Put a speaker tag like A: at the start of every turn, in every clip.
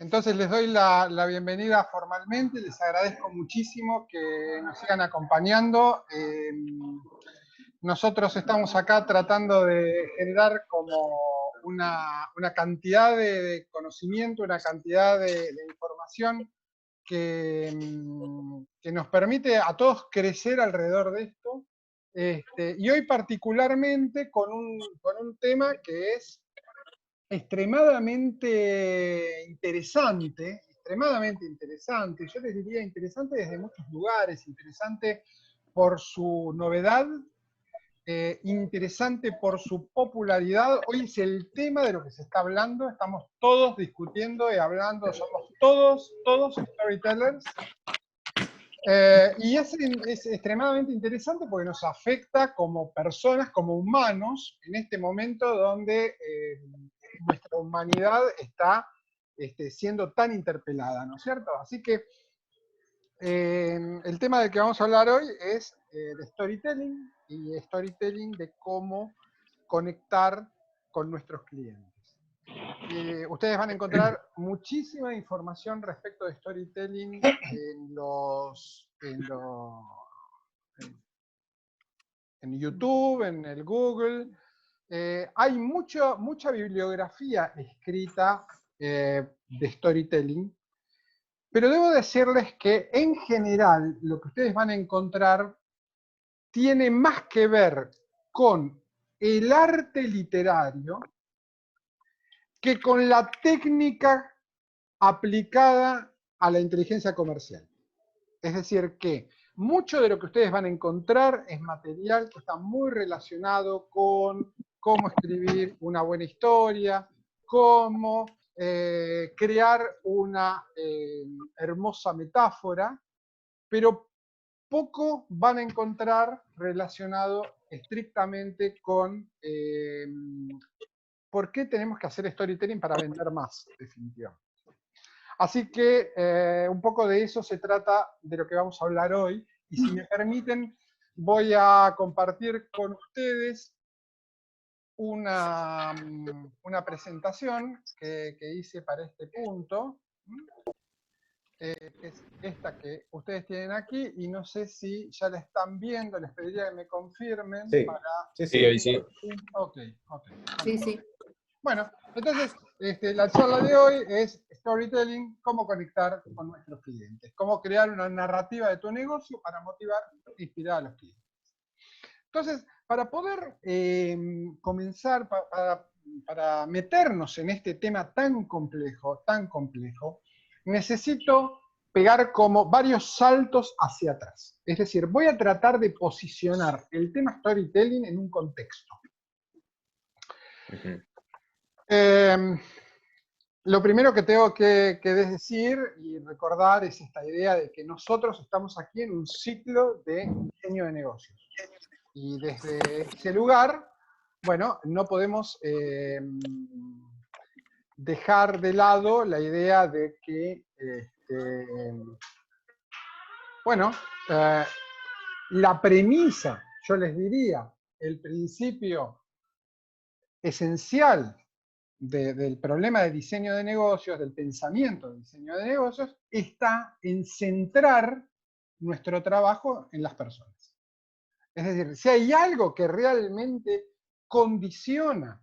A: Entonces les doy la bienvenida formalmente, les agradezco muchísimo que nos sigan acompañando. Nosotros estamos acá tratando de generar como una cantidad de conocimiento, una cantidad de información que nos permite a todos crecer alrededor de esto. Y hoy particularmente con un tema que es extremadamente interesante, yo les diría interesante desde muchos lugares, interesante por su novedad, interesante por su popularidad. Hoy es el tema de lo que se está hablando, estamos todos discutiendo y hablando, somos todos storytellers. Y es extremadamente interesante porque nos afecta como personas, como humanos, en este momento donde nuestra humanidad está siendo tan interpelada, ¿no es cierto? Así que el tema del que vamos a hablar hoy es de storytelling y storytelling de cómo conectar con nuestros clientes. Ustedes van a encontrar muchísima información respecto de storytelling en YouTube, en el Google. Hay mucha bibliografía escrita de storytelling, pero debo decirles que en general lo que ustedes van a encontrar tiene más que ver con el arte literario que con la técnica aplicada a la inteligencia comercial. Es decir, que mucho de lo que ustedes van a encontrar es material que está muy relacionado con cómo escribir una buena historia, cómo crear una hermosa metáfora, pero poco van a encontrar relacionado estrictamente con por qué tenemos que hacer storytelling para vender más, definitivamente. Así que un poco de eso se trata de lo que vamos a hablar hoy. Y si me permiten, voy a compartir con ustedes una presentación que hice para este punto, que es esta que ustedes tienen aquí, y no sé si ya la están viendo, les pediría que me confirmen.
B: Sí,
A: para...
B: sí,
C: hoy sí.
A: Ok.
D: Sí.
A: Bueno, entonces la charla de hoy es storytelling, cómo conectar con nuestros clientes, cómo crear una narrativa de tu negocio para motivar e inspirar a los clientes. Entonces, para poder comenzar, para meternos en este tema tan complejo, necesito pegar como varios saltos hacia atrás. Es decir, voy a tratar de posicionar el tema storytelling en un contexto. Lo primero que tengo que decir y recordar es esta idea de que nosotros estamos aquí en un ciclo de diseño de negocios. Y desde ese lugar, bueno, no podemos dejar de lado la idea de que, la premisa, yo les diría, el principio esencial del problema de diseño de negocios, del pensamiento de diseño de negocios, está en centrar nuestro trabajo en las personas. Es decir, si hay algo que realmente condiciona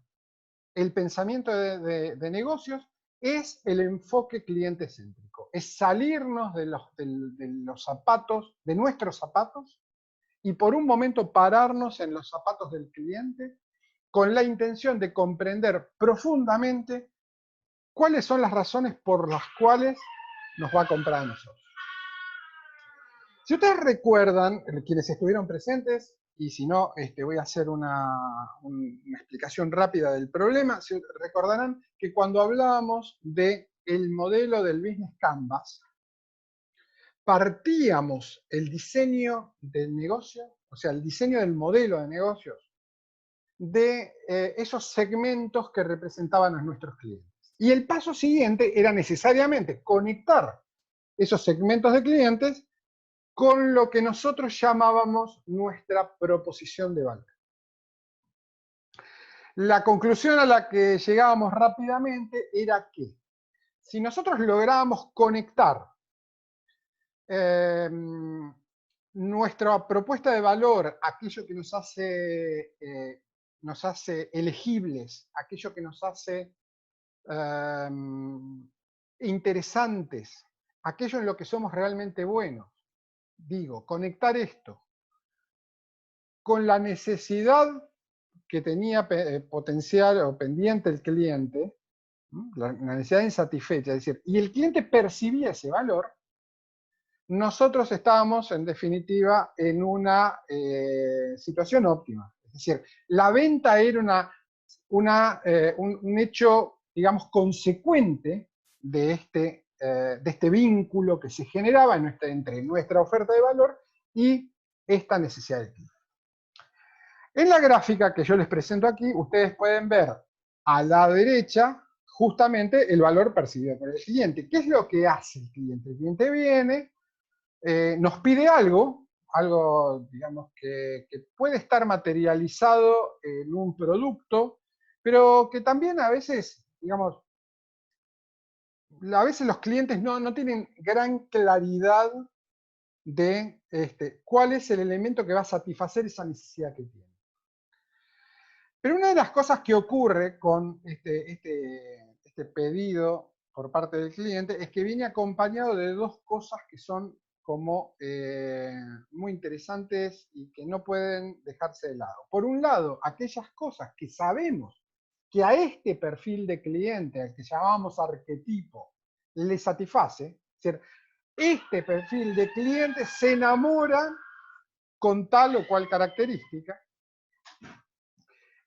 A: el pensamiento de negocios, es el enfoque cliente céntrico. Es salirnos de los zapatos, de nuestros zapatos, y por un momento pararnos en los zapatos del cliente con la intención de comprender profundamente cuáles son las razones por las cuales nos va a comprar a nosotros. Si ustedes recuerdan, quienes estuvieron presentes, y si no, voy a hacer una explicación rápida del problema, recordarán que cuando hablábamos del modelo del Business Canvas, partíamos el diseño del negocio, o sea, el diseño del modelo de negocios, de esos segmentos que representaban a nuestros clientes. Y el paso siguiente era necesariamente conectar esos segmentos de clientes con lo que nosotros llamábamos nuestra proposición de valor. La conclusión a la que llegábamos rápidamente era que si nosotros logramos conectar nuestra propuesta de valor, aquello que nos hace elegibles, aquello que nos hace interesantes, aquello en lo que somos realmente buenos, digo, conectar esto con la necesidad que tenía potencial o pendiente el cliente, la necesidad insatisfecha, es decir, y el cliente percibía ese valor, nosotros estábamos, en definitiva, en una situación óptima. Es decir, la venta era un hecho, digamos, consecuente de este vínculo que se generaba entre nuestra oferta de valor y esta necesidad del cliente. En la gráfica que yo les presento aquí, ustedes pueden ver a la derecha justamente el valor percibido por el cliente. ¿Qué es lo que hace el cliente? El cliente viene, nos pide algo, digamos, que puede estar materializado en un producto, pero que también a veces, digamos, a veces los clientes no tienen gran claridad de cuál es el elemento que va a satisfacer esa necesidad que tiene. Pero una de las cosas que ocurre con este pedido por parte del cliente es que viene acompañado de dos cosas que son como muy interesantes y que no pueden dejarse de lado. Por un lado, aquellas cosas que sabemos que a este perfil de cliente, al que llamamos arquetipo, le satisface, es decir, este perfil de cliente se enamora con tal o cual característica.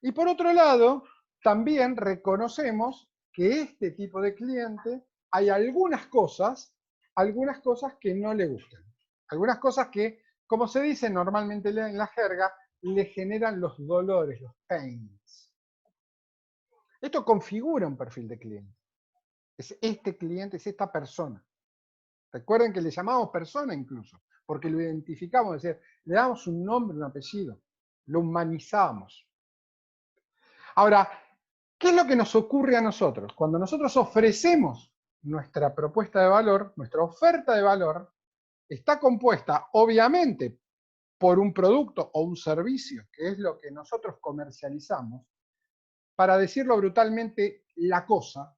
A: Y por otro lado, también reconocemos que este tipo de cliente hay algunas cosas que no le gustan. Algunas cosas que, como se dice normalmente en la jerga, le generan los dolores, los pains. Esto configura un perfil de cliente. Es este cliente, es esta persona. Recuerden que le llamamos persona incluso, porque lo identificamos, es decir, le damos un nombre, un apellido, lo humanizamos. Ahora, ¿qué es lo que nos ocurre a nosotros? Cuando nosotros ofrecemos nuestra propuesta de valor, nuestra oferta de valor, está compuesta obviamente por un producto o un servicio, que es lo que nosotros comercializamos, para decirlo brutalmente, la cosa.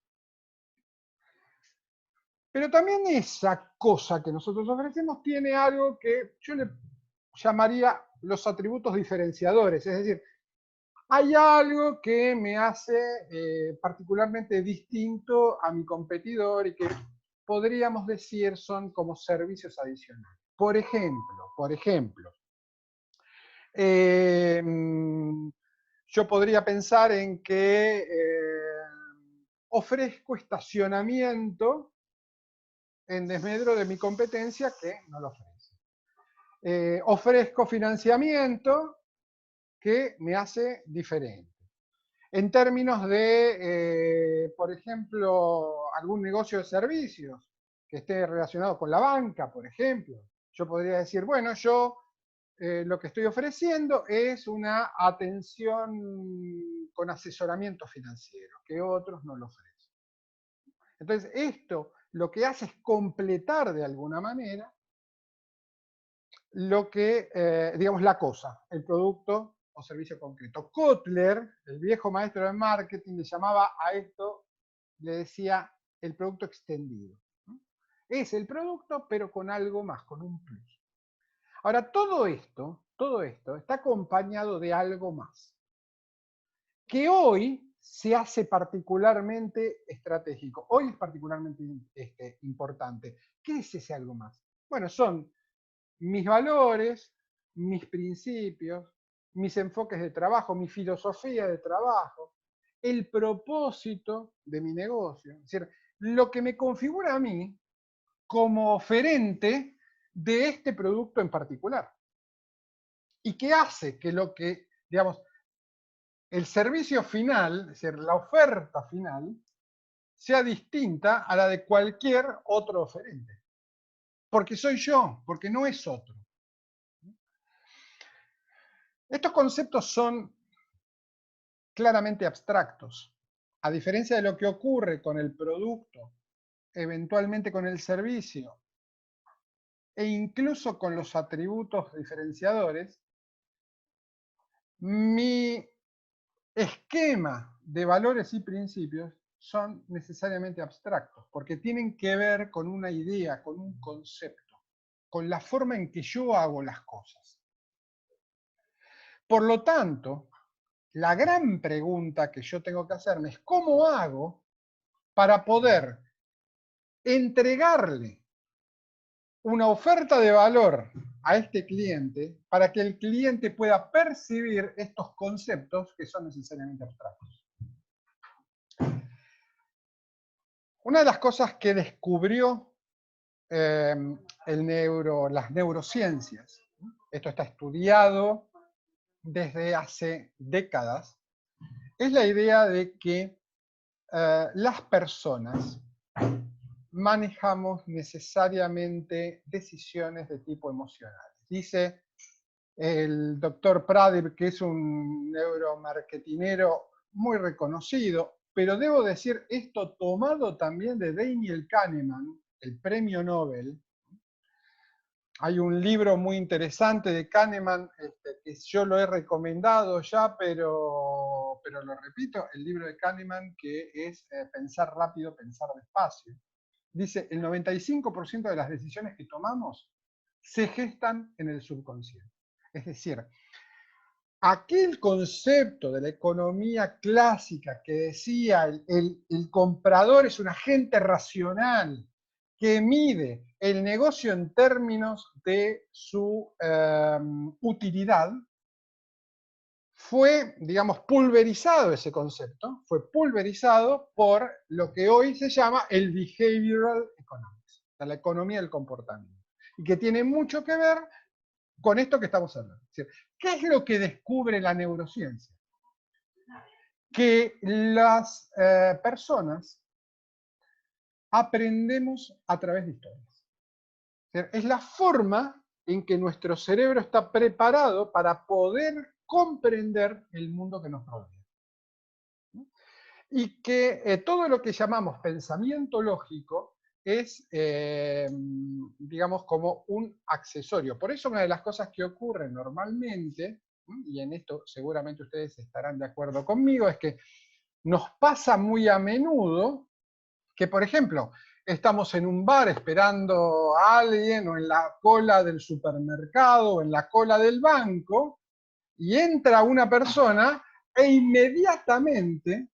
A: Pero también esa cosa que nosotros ofrecemos tiene algo que yo le llamaría los atributos diferenciadores, es decir, hay algo que me hace particularmente distinto a mi competidor y que podríamos decir son como servicios adicionales. Por ejemplo, yo podría pensar en que ofrezco estacionamiento en desmedro de mi competencia que no lo ofrece. Ofrezco financiamiento que me hace diferente. En términos de, por ejemplo, algún negocio de servicios que esté relacionado con la banca, por ejemplo, yo podría decir, bueno, yo lo que estoy ofreciendo es una atención con asesoramiento financiero, que otros no lo ofrecen. Entonces, esto lo que hace es completar de alguna manera lo que, digamos, la cosa, el producto o servicio concreto. Kotler, el viejo maestro de marketing, le llamaba a esto, le decía el producto extendido. Es el producto, pero con algo más, con un plus. Ahora, todo esto está acompañado de algo más, que hoy se hace particularmente estratégico. Hoy es particularmente importante. ¿Qué es ese algo más? Bueno, son mis valores, mis principios, mis enfoques de trabajo, mi filosofía de trabajo, el propósito de mi negocio. Es decir, lo que me configura a mí como oferente de este producto en particular. Y que hace que digamos, el servicio final, es decir, la oferta final, sea distinta a la de cualquier otro oferente. Porque soy yo, porque no es otro. Estos conceptos son claramente abstractos. A diferencia de lo que ocurre con el producto eventualmente con el servicio, e incluso con los atributos diferenciadores, mi esquema de valores y principios son necesariamente abstractos, porque tienen que ver con una idea, con un concepto, con la forma en que yo hago las cosas. Por lo tanto, la gran pregunta que yo tengo que hacerme es ¿cómo hago para poder entregarle una oferta de valor a este cliente para que el cliente pueda percibir estos conceptos que son necesariamente abstractos? Una de las cosas que descubrió las neurociencias, esto está estudiado desde hace décadas, es la idea de que las personas manejamos necesariamente decisiones de tipo emocional. Dice el doctor Pradip, que es un neuromarketinero muy reconocido, pero debo decir esto tomado también de Daniel Kahneman, el premio Nobel. Hay un libro muy interesante de Kahneman, que yo lo he recomendado ya, pero lo repito, el libro de Kahneman, que es Pensar rápido, pensar despacio. Dice, el 95% de las decisiones que tomamos se gestan en el subconsciente. Es decir, aquel concepto de la economía clásica que decía el comprador es un agente racional que mide el negocio en términos de su utilidad, fue, digamos, pulverizado ese concepto, fue pulverizado por lo que hoy se llama el behavioral economics, la economía del comportamiento, y que tiene mucho que ver con esto que estamos hablando. Es decir, ¿qué es lo que descubre la neurociencia? Que las personas aprendemos a través de historias. Es la forma en que nuestro cerebro está preparado para poder comprender el mundo que nos rodea. Y que todo lo que llamamos pensamiento lógico es, digamos, como un accesorio. Por eso una de las cosas que ocurre normalmente, y en esto seguramente ustedes estarán de acuerdo conmigo, es que nos pasa muy a menudo que, por ejemplo, estamos en un bar esperando a alguien, o en la cola del supermercado, o en la cola del banco, y entra una persona e inmediatamente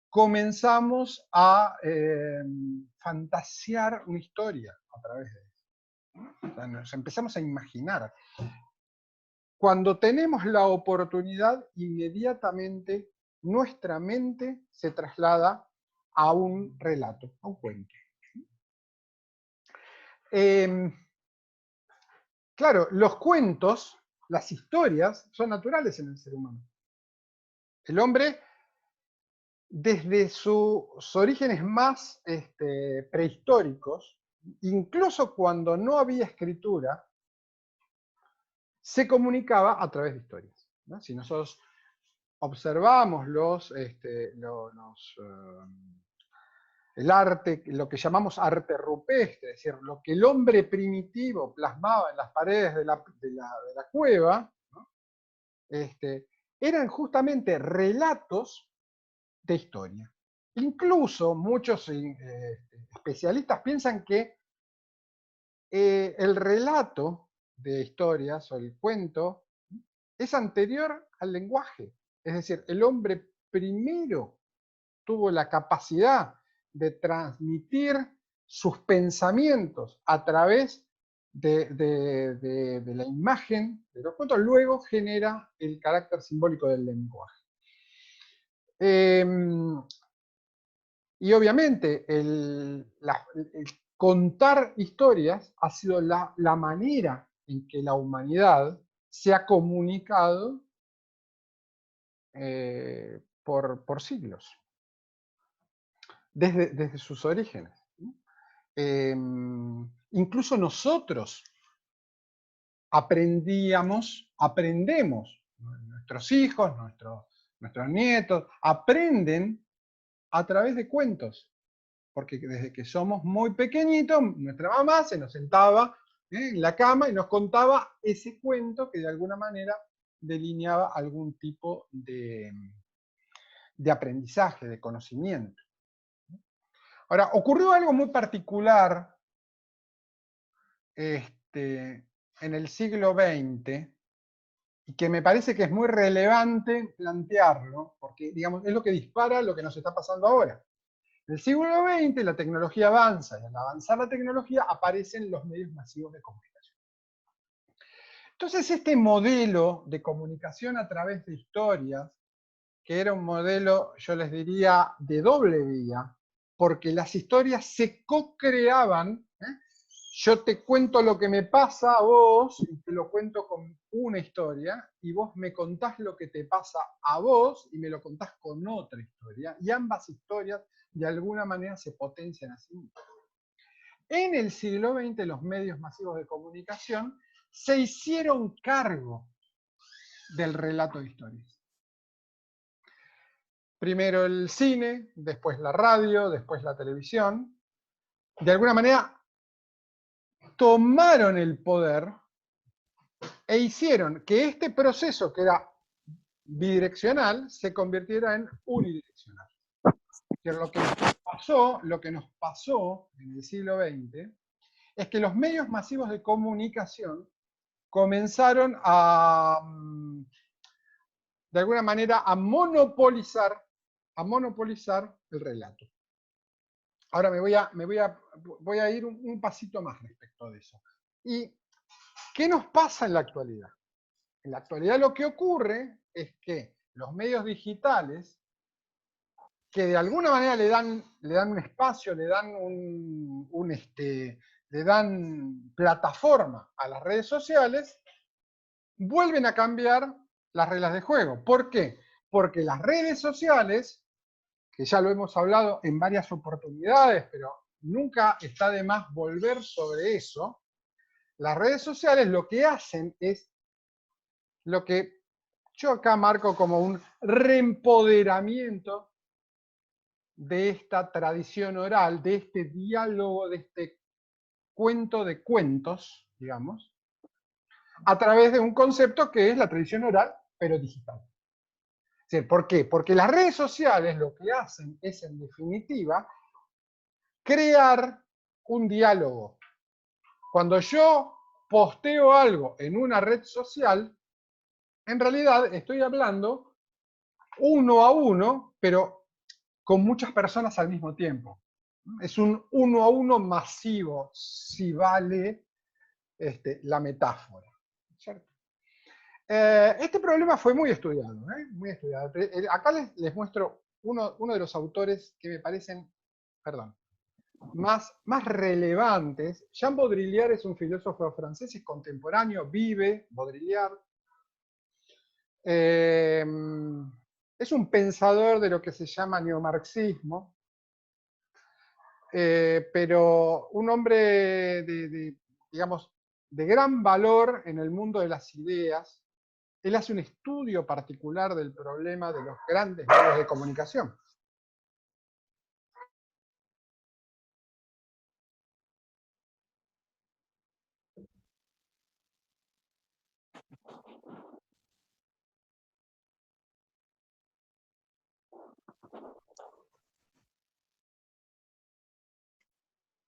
A: comenzamos a fantasear una historia a través de eso. O sea, nos empezamos a imaginar. Cuando tenemos la oportunidad, inmediatamente nuestra mente se traslada a un relato, a un cuento. Claro, los cuentos, las historias, son naturales en el ser humano. El hombre, desde sus orígenes más prehistóricos, incluso cuando no había escritura, se comunicaba a través de historias, ¿no? Si nosotros observamos el arte, lo que llamamos arte rupestre, es decir, lo que el hombre primitivo plasmaba en las paredes de la cueva, ¿no? Eran justamente relatos de historia. Incluso muchos especialistas piensan que el relato de historias o el cuento es anterior al lenguaje. Es decir, el hombre primero tuvo la capacidad de transmitir sus pensamientos a través de la imagen de los cuentos, luego genera el carácter simbólico del lenguaje. Y obviamente el contar historias ha sido la manera en que la humanidad se ha comunicado por siglos, desde sus orígenes. Incluso nosotros aprendemos, nuestros hijos, nuestros nietos, aprenden a través de cuentos. porque desde que somos muy pequeñitos, nuestra mamá se nos sentaba en la cama y nos contaba ese cuento que de alguna manera delineaba algún tipo de aprendizaje, de conocimiento. Ahora, ocurrió algo muy particular en el siglo XX, y que me parece que es muy relevante plantearlo, porque digamos, es lo que dispara lo que nos está pasando ahora. En el siglo XX la tecnología avanza, y al avanzar la tecnología aparecen los medios masivos de comunicación. Entonces este modelo de comunicación a través de historias, que era un modelo, yo les diría, de doble vía, porque las historias se co-creaban. Yo te cuento lo que me pasa a vos, y te lo cuento con una historia, y vos me contás lo que te pasa a vos, y me lo contás con otra historia, y ambas historias de alguna manera se potencian así. En el siglo XX los medios masivos de comunicación se hicieron cargo del relato de historias. Primero el cine, después la radio, después la televisión. De alguna manera tomaron el poder e hicieron que este proceso, que era bidireccional, se convirtiera en unidireccional. Que lo que nos pasó en el siglo XX es que los medios masivos de comunicación comenzaron de alguna manera, a monopolizar el relato. Ahora voy a ir un pasito más respecto de eso. ¿Y qué nos pasa en la actualidad? En la actualidad lo que ocurre es que los medios digitales, que de alguna manera le dan un espacio, le dan plataforma a las redes sociales, vuelven a cambiar las reglas de juego. ¿Por qué? Porque las redes sociales, que ya lo hemos hablado en varias oportunidades, pero nunca está de más volver sobre eso, las redes sociales lo que hacen es lo que yo acá marco como un reempoderamiento de esta tradición oral, de este diálogo, de este cuento de cuentos, digamos, a través de un concepto que es la tradición oral, pero digital. ¿Por qué? Porque las redes sociales lo que hacen es, en definitiva, crear un diálogo. Cuando yo posteo algo en una red social, en realidad estoy hablando uno a uno, pero con muchas personas al mismo tiempo. Es un uno a uno masivo, si vale la metáfora. ¿Cierto? Este problema fue muy estudiado, muy estudiado. Acá les muestro uno de los autores que me parecen, más relevantes. Jean Baudrillard es un filósofo francés, es contemporáneo, vive Baudrillard. Es un pensador de lo que se llama neomarxismo, pero un hombre digamos, de gran valor en el mundo de las ideas. Él hace un estudio particular del problema de los grandes medios de comunicación.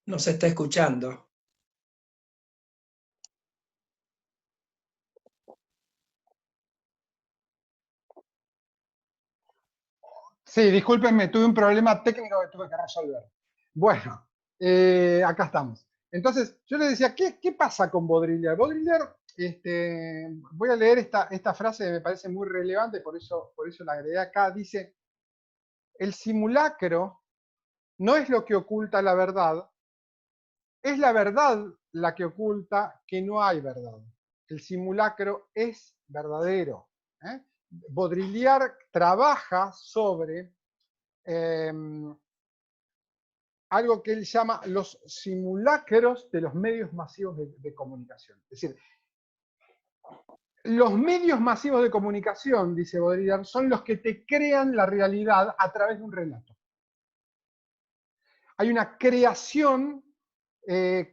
B: No se está escuchando.
A: Sí, discúlpenme, tuve un problema técnico que tuve que resolver. Bueno, acá estamos. Entonces, yo les decía, ¿qué pasa con Baudrillard? Baudrillard, voy a leer esta frase que me parece muy relevante, por eso la agregué acá. Dice, el simulacro no es lo que oculta la verdad, es la verdad la que oculta que no hay verdad. El simulacro es verdadero. Baudrillard trabaja sobre algo que él llama los simulacros de los medios masivos de comunicación. Es decir, los medios masivos de comunicación, dice Baudrillard, son los que te crean la realidad a través de un relato. hay una creación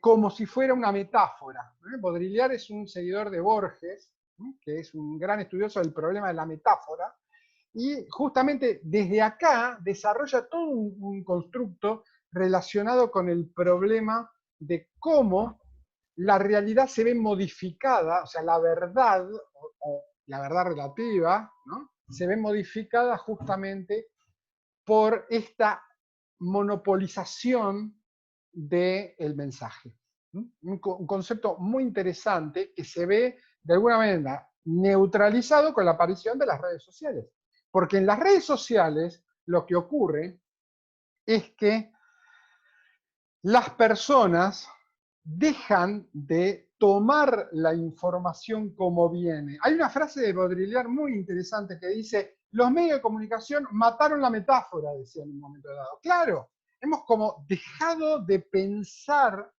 A: como si fuera una metáfora. Baudrillard es un seguidor de Borges, que es un gran estudioso del problema de la metáfora, y justamente desde acá desarrolla todo un constructo relacionado con el problema de cómo la realidad se ve modificada, o sea, la verdad, o la verdad relativa, ¿no? Se ve modificada justamente por esta monopolización del mensaje. Un concepto muy interesante que se ve de alguna manera neutralizado con la aparición de las redes sociales. Porque en las redes sociales lo que ocurre es que las personas dejan de tomar la información como viene. Hay una frase de Baudrillard muy interesante que dice: los medios de comunicación mataron la metáfora, decía en un momento dado. Claro, hemos como dejado de pensar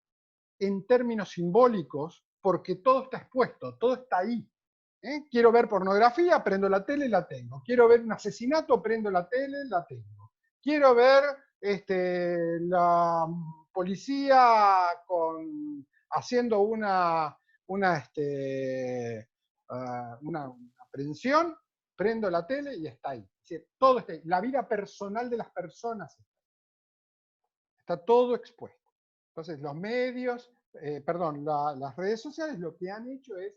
A: en términos simbólicos porque todo está expuesto, todo está ahí. Quiero ver pornografía, prendo la tele, la tengo. Quiero ver un asesinato, prendo la tele, la tengo. Quiero ver la policía haciendo una aprehensión, prendo la tele y está ahí. Es decir, todo está ahí. La vida personal de las personas está todo expuesto. Entonces, los medios, las redes sociales lo que han hecho es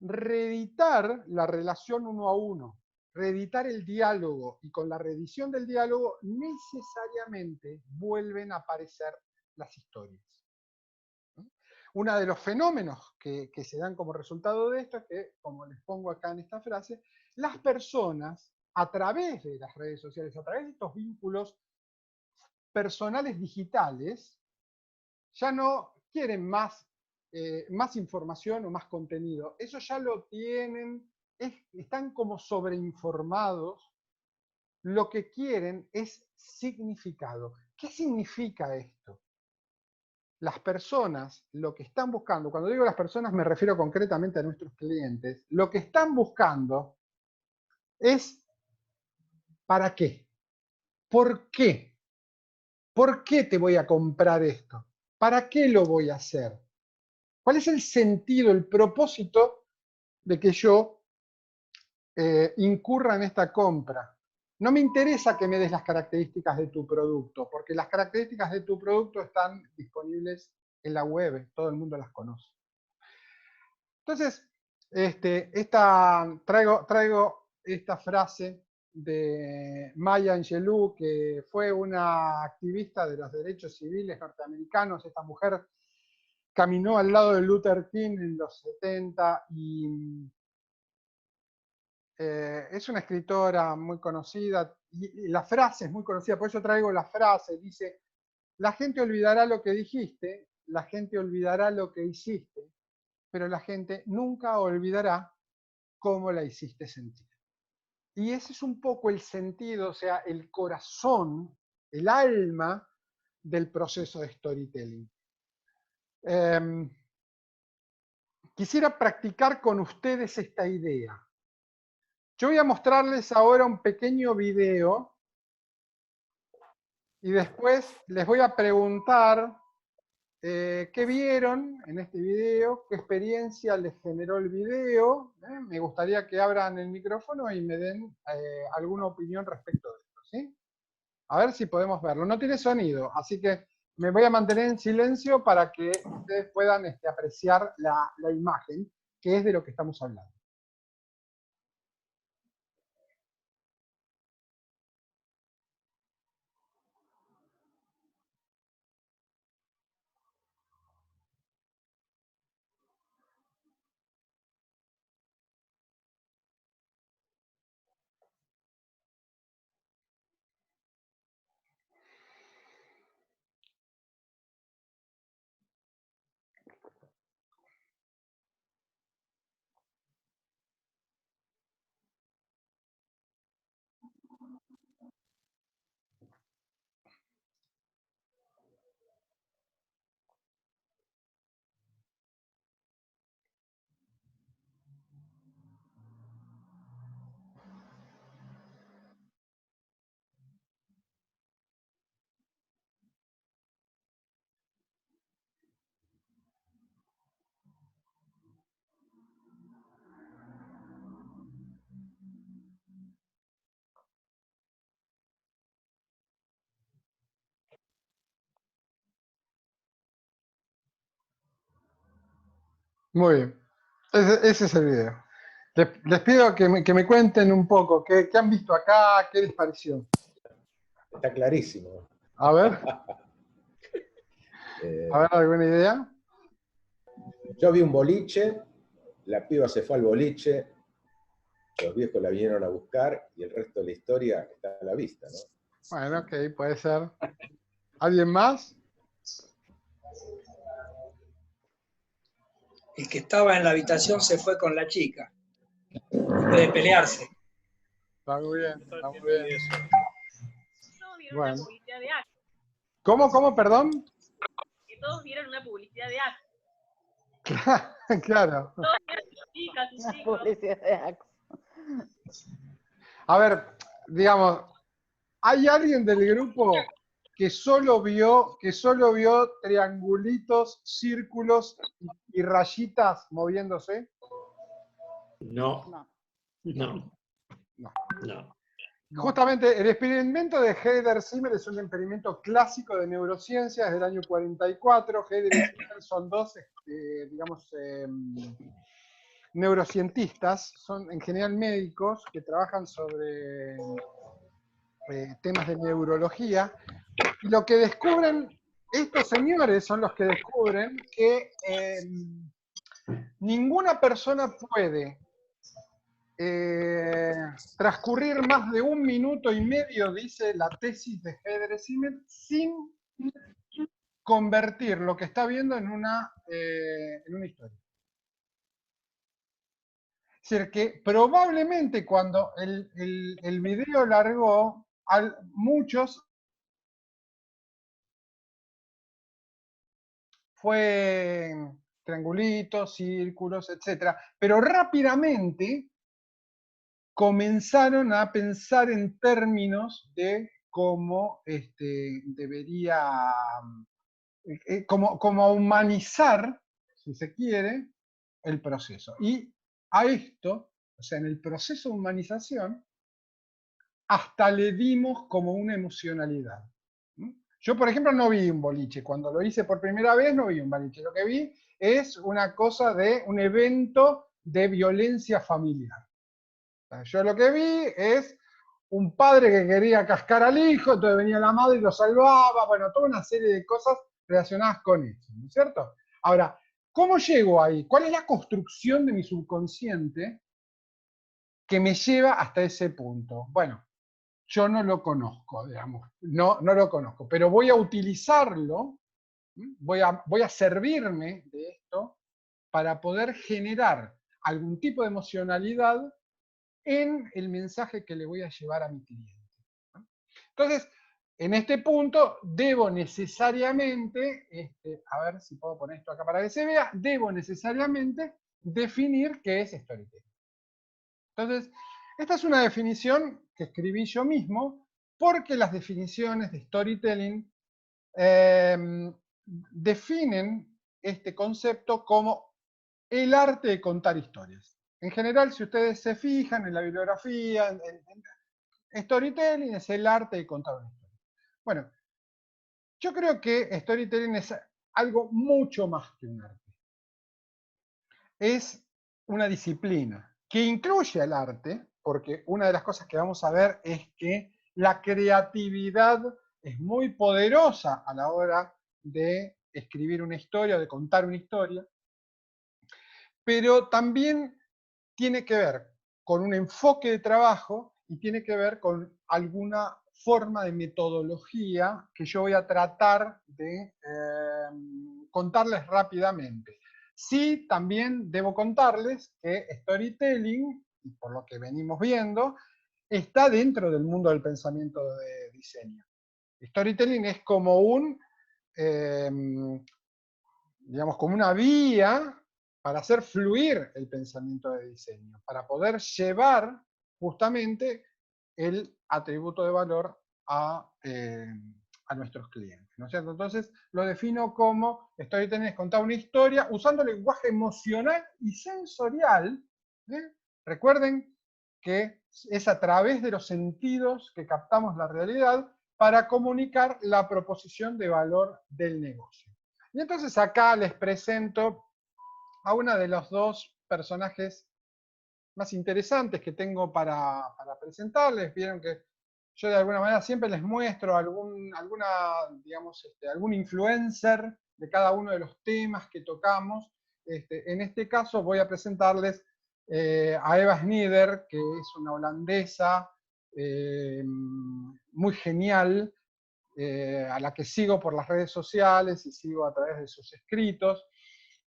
A: reeditar la relación uno a uno, reeditar el diálogo, y con la reedición del diálogo necesariamente vuelven a aparecer las historias. Uno de los fenómenos que se dan como resultado de esto es que, como les pongo acá en esta frase, las personas a través de las redes sociales, a través de estos vínculos personales digitales, ya no quieren más información o más contenido. Eso ya lo tienen, están como sobreinformados. Lo que quieren es significado. ¿Qué significa esto? Las personas lo que están buscando, cuando digo las personas me refiero concretamente a nuestros clientes, lo que están buscando es ¿para qué? ¿Por qué? ¿Por qué te voy a comprar esto? ¿Para qué lo voy a hacer? ¿Cuál es el sentido, el propósito de que yo incurra en esta compra? No me interesa que me des las características de tu producto, porque las características de tu producto están disponibles en la web, todo el mundo las conoce. Entonces, traigo esta frase de Maya Angelou, que fue una activista de los derechos civiles norteamericanos. Esta mujer caminó al lado de Luther King en los 70 y es una escritora muy conocida, y la frase es muy conocida, por eso traigo la frase. Dice: la gente olvidará lo que dijiste, la gente olvidará lo que hiciste, pero la gente nunca olvidará cómo la hiciste sentir. Y ese es un poco el sentido, o sea, el corazón, el alma del proceso de storytelling. Quisiera practicar con ustedes esta idea. Yo voy a mostrarles ahora un pequeño video y después les voy a preguntar qué vieron en este video, qué experiencia les generó el video. Me gustaría que abran el micrófono y me den alguna opinión respecto de esto, ¿sí? A ver si podemos verlo. No tiene sonido, así que me voy a mantener en silencio para que ustedes puedan apreciar la imagen, que es de lo que estamos hablando. Muy bien. Ese es el video. Les pido que me cuenten un poco qué han visto acá, qué les pareció.
C: Está clarísimo.
A: A ver, ¿alguna idea?
C: Yo vi un boliche, la piba se fue al boliche, los viejos la vinieron a buscar y el resto de la historia está a la vista, ¿no?
A: Bueno, ok, puede ser. ¿Alguien más?
B: El que estaba en la habitación se fue con la chica, después de pelearse.
A: Está muy bien, está muy bien.
D: Todos vieron
A: Bueno.
D: una publicidad de Axe.
A: ¿Cómo, perdón?
D: Que todos vieron una publicidad de Axe.
A: Claro.
D: Todos vieron sus chicas, sus
E: Una
D: chicos.
E: publicidad de Axe.
A: A ver, digamos, ¿hay alguien del grupo que solo vio triangulitos, círculos y rayitas moviéndose?
F: No,
E: No.
F: no,
A: No.
F: no.
A: Justamente el experimento de Heider-Simmel es un experimento clásico de neurociencias del año 44. Heider y Simmel son dos, digamos, neurocientistas, son en general médicos que trabajan sobre temas de neurología. Y lo que descubren estos señores son los que descubren que ninguna persona puede transcurrir más de 1 minuto y medio, dice la tesis de Heider-Simmel, sin convertir lo que está viendo en una historia. Es decir, que probablemente cuando el video largó, muchos fue triangulitos, círculos, etc. Pero rápidamente comenzaron a pensar en términos de cómo debería, como humanizar, si se quiere, el proceso. Y a esto, o sea, en el proceso de humanización, hasta le dimos como una emocionalidad. Yo, por ejemplo, no vi un boliche. Cuando lo hice por primera vez, no vi un boliche. Lo que vi es una cosa de un evento de violencia familiar. Yo lo que vi es un padre que quería cascar al hijo, entonces venía la madre y lo salvaba, bueno, toda una serie de cosas relacionadas con eso, ¿no es cierto? Ahora, ¿cómo llego ahí? ¿Cuál es la construcción de mi subconsciente que me lleva hasta ese punto? Bueno, yo no lo conozco, digamos, no lo conozco, pero voy a utilizarlo, voy a servirme de esto para poder generar algún tipo de emocionalidad en el mensaje que le voy a llevar a mi cliente. Entonces, en este punto, debo necesariamente, a ver si puedo poner esto acá para que se vea, debo necesariamente definir qué es storytelling. Entonces, esta es una definición que escribí yo mismo, porque las definiciones de storytelling definen este concepto como el arte de contar historias. En general, si ustedes se fijan en la bibliografía, storytelling es el arte de contar una historia. Bueno, yo creo que storytelling es algo mucho más que un arte. Es una disciplina que incluye el arte, porque una de las cosas que vamos a ver es que la creatividad es muy poderosa a la hora de escribir una historia, de contar una historia, pero también tiene que ver con un enfoque de trabajo y tiene que ver con alguna forma de metodología que yo voy a tratar de contarles rápidamente. Sí, también debo contarles que storytelling, y por lo que venimos viendo, está dentro del mundo del pensamiento de diseño. Storytelling es como digamos, como una vía para hacer fluir el pensamiento de diseño, para poder llevar justamente el atributo de valor a nuestros clientes, ¿no es cierto? Entonces lo defino como storytelling es contar una historia usando lenguaje emocional y sensorial. Recuerden que es a través de los sentidos que captamos la realidad para comunicar la proposición de valor del negocio. Y entonces acá les presento a una de los dos personajes más interesantes que tengo para presentarles. Vieron que yo de alguna manera siempre les muestro algún influencer de cada uno de los temas que tocamos. En este caso voy a presentarles a Eva Snider, que es una holandesa muy genial, a la que sigo por las redes sociales y sigo a través de sus escritos.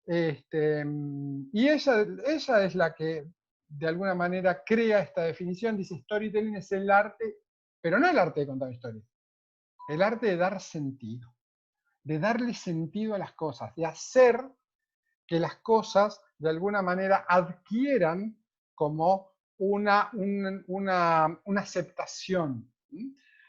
A: Y ella es la que de alguna manera crea esta definición, dice storytelling es el arte, pero no el arte de contar historias, el arte de dar sentido, de darle sentido a las cosas, de hacer que las cosas de alguna manera adquieran como una aceptación.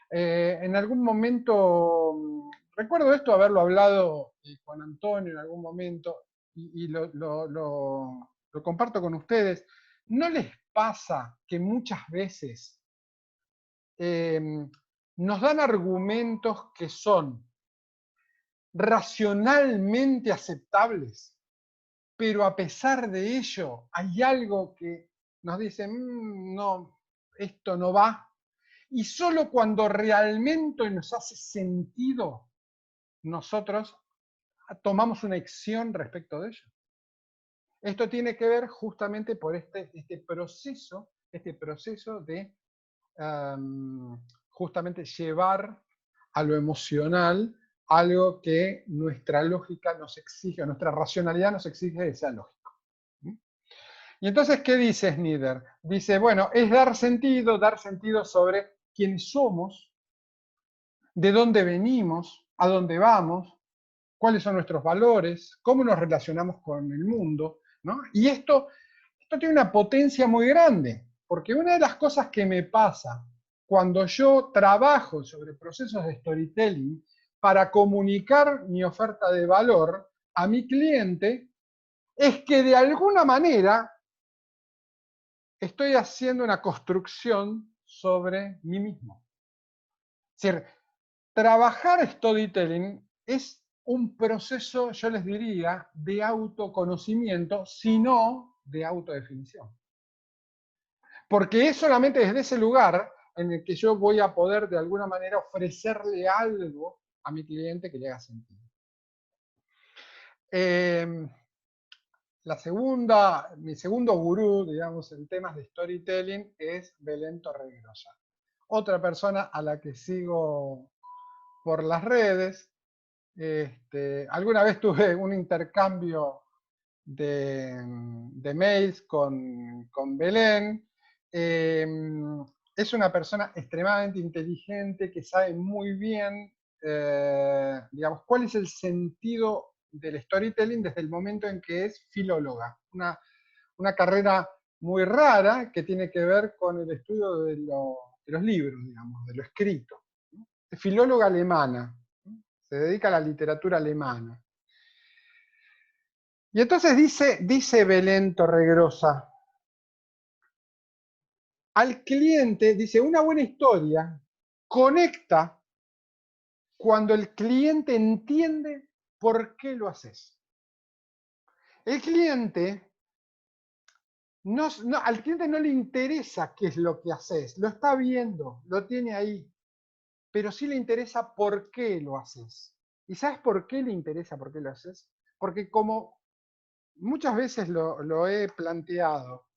A: En algún momento, recuerdo esto haberlo hablado con Antonio en algún momento, y lo comparto con ustedes. ¿No les pasa que muchas veces nos dan argumentos que son racionalmente aceptables, pero a pesar de ello hay algo que nos dice, no, esto no va? Y solo cuando realmente nos hace sentido, nosotros tomamos una acción respecto de ello. Esto tiene que ver justamente por este proceso de justamente llevar a lo emocional algo que nuestra lógica nos exige, nuestra racionalidad nos exige que sea lógico. Y entonces, ¿qué dice Snider? Dice, bueno, es dar sentido sobre quiénes somos, de dónde venimos, a dónde vamos, cuáles son nuestros valores, cómo nos relacionamos con el mundo, ¿no? Y esto tiene una potencia muy grande, porque una de las cosas que me pasa cuando yo trabajo sobre procesos de storytelling para comunicar mi oferta de valor a mi cliente, es que de alguna manera estoy haciendo una construcción sobre mí mismo. Es decir, trabajar storytelling es un proceso, yo les diría, de autoconocimiento, sino de autodefinición. Porque es solamente desde ese lugar en el que yo voy a poder de alguna manera ofrecerle algo a mi cliente que le haga sentido. Mi segundo gurú, digamos, en temas de storytelling es Belén Torregrosa. Otra persona a la que sigo por las redes. Alguna vez tuve un intercambio de mails con Belén. Es una persona extremadamente inteligente que sabe muy bien, digamos, cuál es el sentido del storytelling desde el momento en que es filóloga. Una carrera muy rara que tiene que ver con el estudio de los libros, digamos, de lo escrito. Es filóloga alemana, se dedica a la literatura alemana. Y entonces dice Belén Torregrosa, al cliente, dice, una buena historia conecta cuando el cliente entiende por qué lo haces. El cliente, al cliente no le interesa qué es lo que haces, lo está viendo, lo tiene ahí, pero sí le interesa por qué lo haces. ¿Y sabes por qué le interesa por qué lo haces? Porque como muchas veces lo he planteado,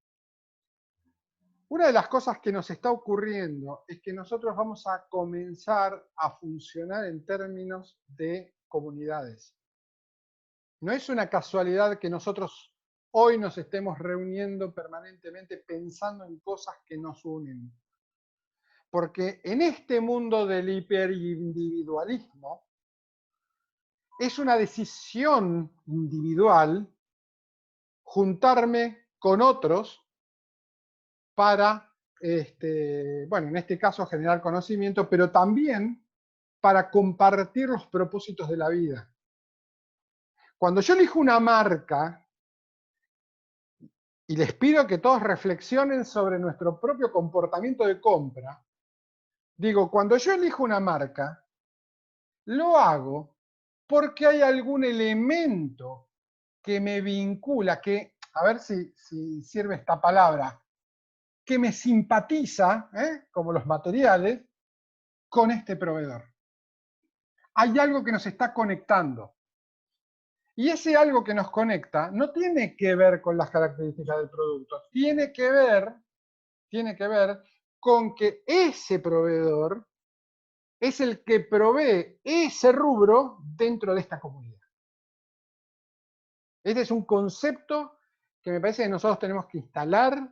A: una de las cosas que nos está ocurriendo es que nosotros vamos a comenzar a funcionar en términos de comunidades. No es una casualidad que nosotros hoy nos estemos reuniendo permanentemente pensando en cosas que nos unen. Porque en este mundo del hiperindividualismo es una decisión individual juntarme con otros para, bueno, en este caso generar conocimiento, pero también para compartir los propósitos de la vida. Cuando yo elijo una marca, y les pido que todos reflexionen sobre nuestro propio comportamiento de compra, digo, cuando yo elijo una marca, lo hago porque hay algún elemento que me vincula, que, a ver si sirve esta palabra, que me simpatiza, como los materiales, con este proveedor. Hay algo que nos está conectando. Y ese algo que nos conecta no tiene que ver con las características del producto, tiene que ver con que ese proveedor es el que provee ese rubro dentro de esta comunidad. Este es un concepto que me parece que nosotros tenemos que instalar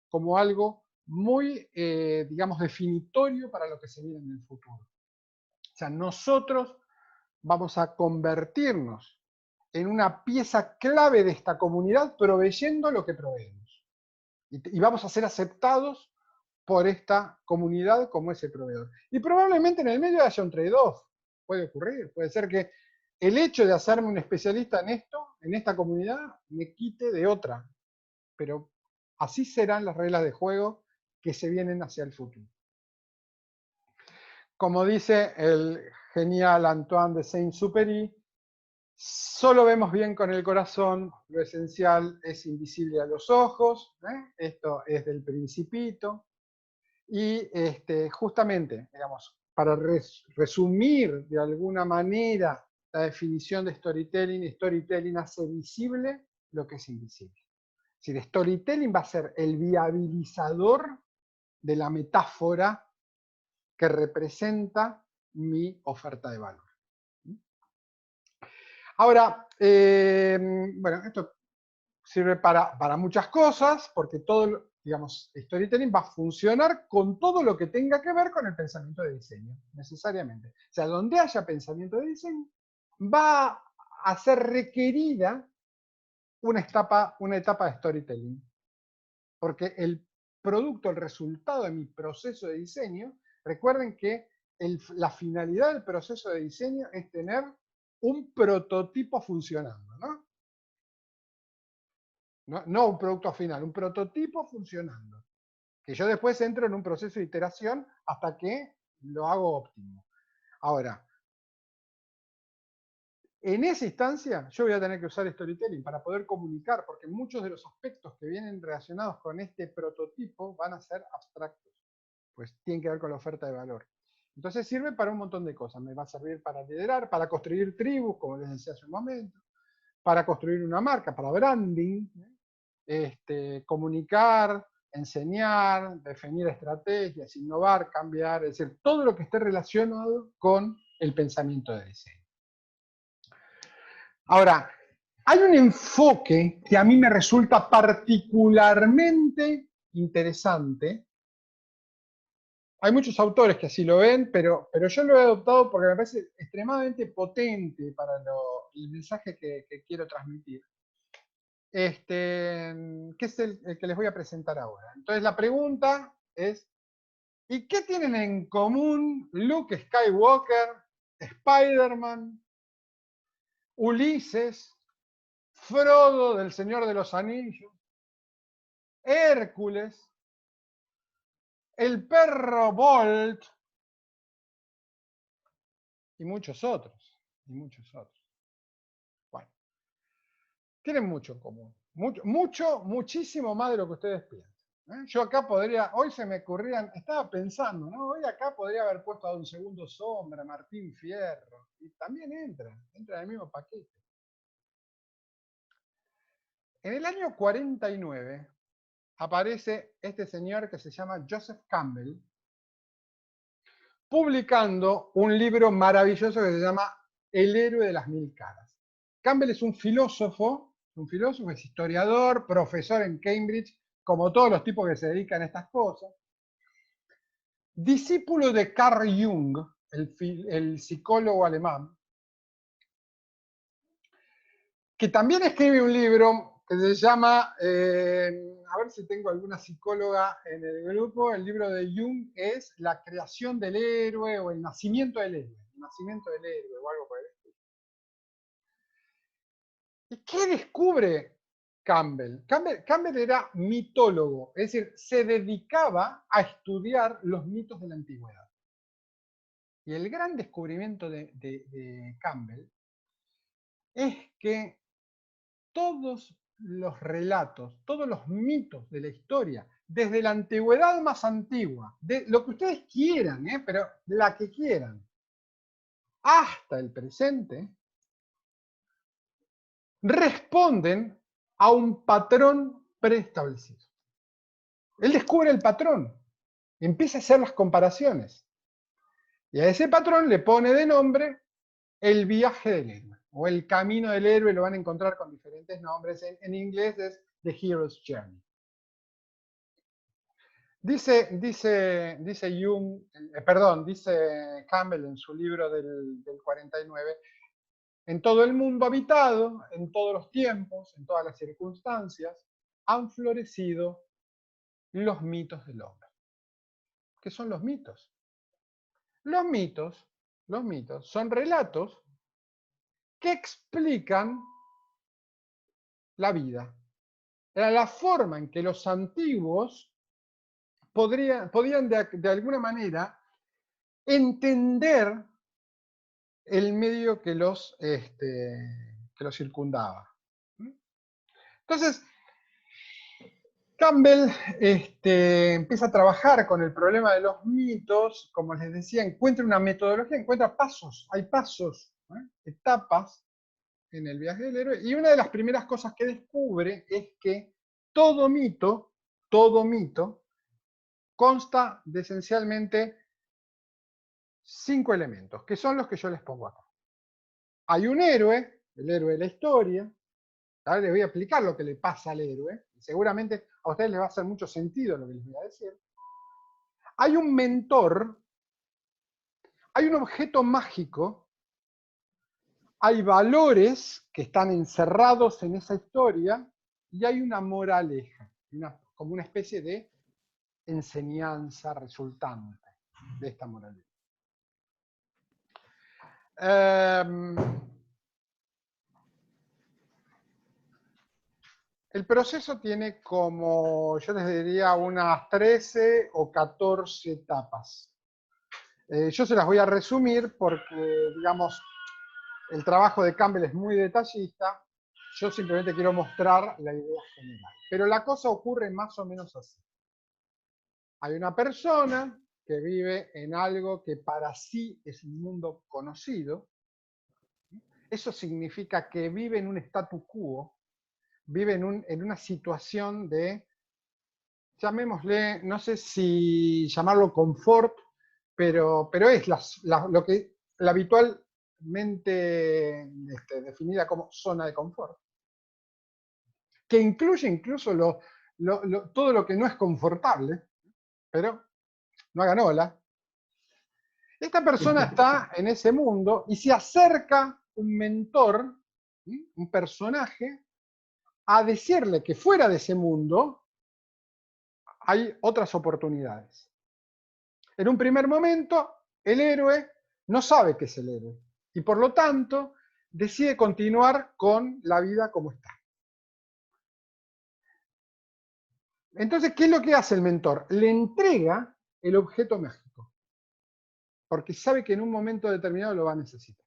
A: como algo muy, digamos, definitorio para lo que se viene en el futuro. O sea, nosotros vamos a convertirnos en una pieza clave de esta comunidad proveyendo lo que proveemos. Y vamos a ser aceptados por esta comunidad como ese proveedor. Y probablemente en el medio haya un trade-off. Puede ocurrir. Puede ser que el hecho de hacerme un especialista en esto, en esta comunidad, me quite de otra. Pero así serán las reglas de juego que se vienen hacia el futuro. Como dice el genial Antoine de Saint-Exupéry, solo vemos bien con el corazón, lo esencial es invisible a los ojos, esto es del Principito, y justamente, digamos, para resumir de alguna manera la definición de storytelling hace visible lo que es invisible. Es decir, storytelling va a ser el viabilizador de la metáfora que representa mi oferta de valor. Ahora, bueno, esto sirve para muchas cosas, porque todo, digamos, storytelling va a funcionar con todo lo que tenga que ver con el pensamiento de diseño, necesariamente. O sea, donde haya pensamiento de diseño, va a ser requerida una etapa de storytelling. Porque el producto, el resultado de mi proceso de diseño, recuerden que la finalidad del proceso de diseño es tener un prototipo funcionando, ¿no? No un producto final, un prototipo funcionando. Que yo después entro en un proceso de iteración hasta que lo hago óptimo. Ahora, en esa instancia yo voy a tener que usar storytelling para poder comunicar, porque muchos de los aspectos que vienen relacionados con este prototipo van a ser abstractos, pues tienen que ver con la oferta de valor. Entonces sirve para un montón de cosas. Me va a servir para liderar, para construir tribus, como les decía hace un momento, para construir una marca, para branding, comunicar, enseñar, definir estrategias, innovar, cambiar, es decir, todo lo que esté relacionado con el pensamiento de diseño. Ahora, hay un enfoque que a mí me resulta particularmente interesante. Hay muchos autores que así lo ven, pero yo lo he adoptado porque me parece extremadamente potente para el mensaje que quiero transmitir. Que es el que les voy a presentar ahora. Entonces la pregunta es, ¿y qué tienen en común Luke Skywalker, Spider-Man, Ulises, Frodo del Señor de los Anillos, Hércules, el perro Bolt y muchos otros? Bueno, tienen mucho en común. Muchísimo más de lo que ustedes piensan. Yo acá podría, hoy se me ocurrían, estaba pensando, ¿no? Hoy acá podría haber puesto a Don Segundo Sombra, Martín Fierro, y también entra en el mismo paquete. En el año 49 aparece este señor que se llama Joseph Campbell, publicando un libro maravilloso que se llama El héroe de las mil caras. Campbell es un filósofo, es historiador, profesor en Cambridge, como todos los tipos que se dedican a estas cosas. Discípulo de Carl Jung, el psicólogo alemán, que también escribe un libro que se llama, a ver si tengo alguna psicóloga en el grupo, el libro de Jung es La creación del héroe o el nacimiento del héroe, o algo por el estilo. ¿Y qué descubre Campbell? Campbell era mitólogo, es decir, se dedicaba a estudiar los mitos de la antigüedad. Y el gran descubrimiento de Campbell es que todos los relatos, todos los mitos de la historia, desde la antigüedad más antigua, de lo que ustedes quieran, pero la que quieran, hasta el presente, responden a un patrón preestablecido. Él descubre el patrón, empieza a hacer las comparaciones, y a ese patrón le pone de nombre el viaje del héroe, o el camino del héroe, lo van a encontrar con diferentes nombres, en inglés es The Hero's Journey. Dice Campbell en su libro del 49, en todo el mundo habitado, en todos los tiempos, en todas las circunstancias, han florecido los mitos del hombre. ¿Qué son los mitos? Los mitos son relatos que explican la vida. Era la forma en que los antiguos podían de alguna manera entender el medio que los circundaba. Entonces, Campbell empieza a trabajar con el problema de los mitos, como les decía, encuentra una metodología, encuentra pasos, hay pasos, etapas en el viaje del héroe, y una de las primeras cosas que descubre es que todo mito consta de esencialmente 5 elementos, que son los que yo les pongo acá. Hay un héroe, el héroe de la historia. Ahora les voy a explicar lo que le pasa al héroe, y seguramente a ustedes les va a hacer mucho sentido lo que les voy a decir. Hay un mentor, hay un objeto mágico, hay valores que están encerrados en esa historia, y hay una moraleja, como una especie de enseñanza resultante de esta moraleja. El proceso tiene como, yo les diría, unas 13 o 14 etapas. Yo se las voy a resumir porque, digamos, el trabajo de Campbell es muy detallista. Yo simplemente quiero mostrar la idea general. Pero la cosa ocurre más o menos así. Hay una persona que vive en algo que para sí es un mundo conocido. Eso significa que vive en un statu quo, vive en una situación de, llamémosle, no sé si llamarlo confort, pero es lo que la habitualmente definida como zona de confort, que incluye incluso todo lo que no es confortable, pero no hagan ola. Esta persona está en ese mundo y se acerca un mentor, un personaje, a decirle que fuera de ese mundo hay otras oportunidades. En un primer momento, el héroe no sabe qué es el héroe y por lo tanto decide continuar con la vida como está. Entonces, ¿qué es lo que hace el mentor? Le entrega el objeto mágico, porque sabe que en un momento determinado lo va a necesitar.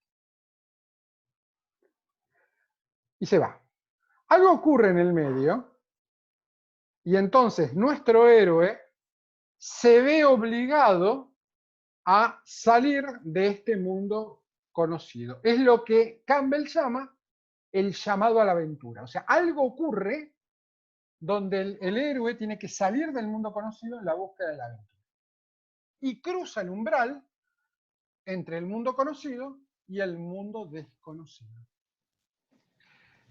A: Y se va. Algo ocurre en el medio, y entonces nuestro héroe se ve obligado a salir de este mundo conocido. Es lo que Campbell llama el llamado a la aventura. O sea, algo ocurre donde el héroe tiene que salir del mundo conocido en la búsqueda de la aventura. Y cruza el umbral entre el mundo conocido y el mundo desconocido.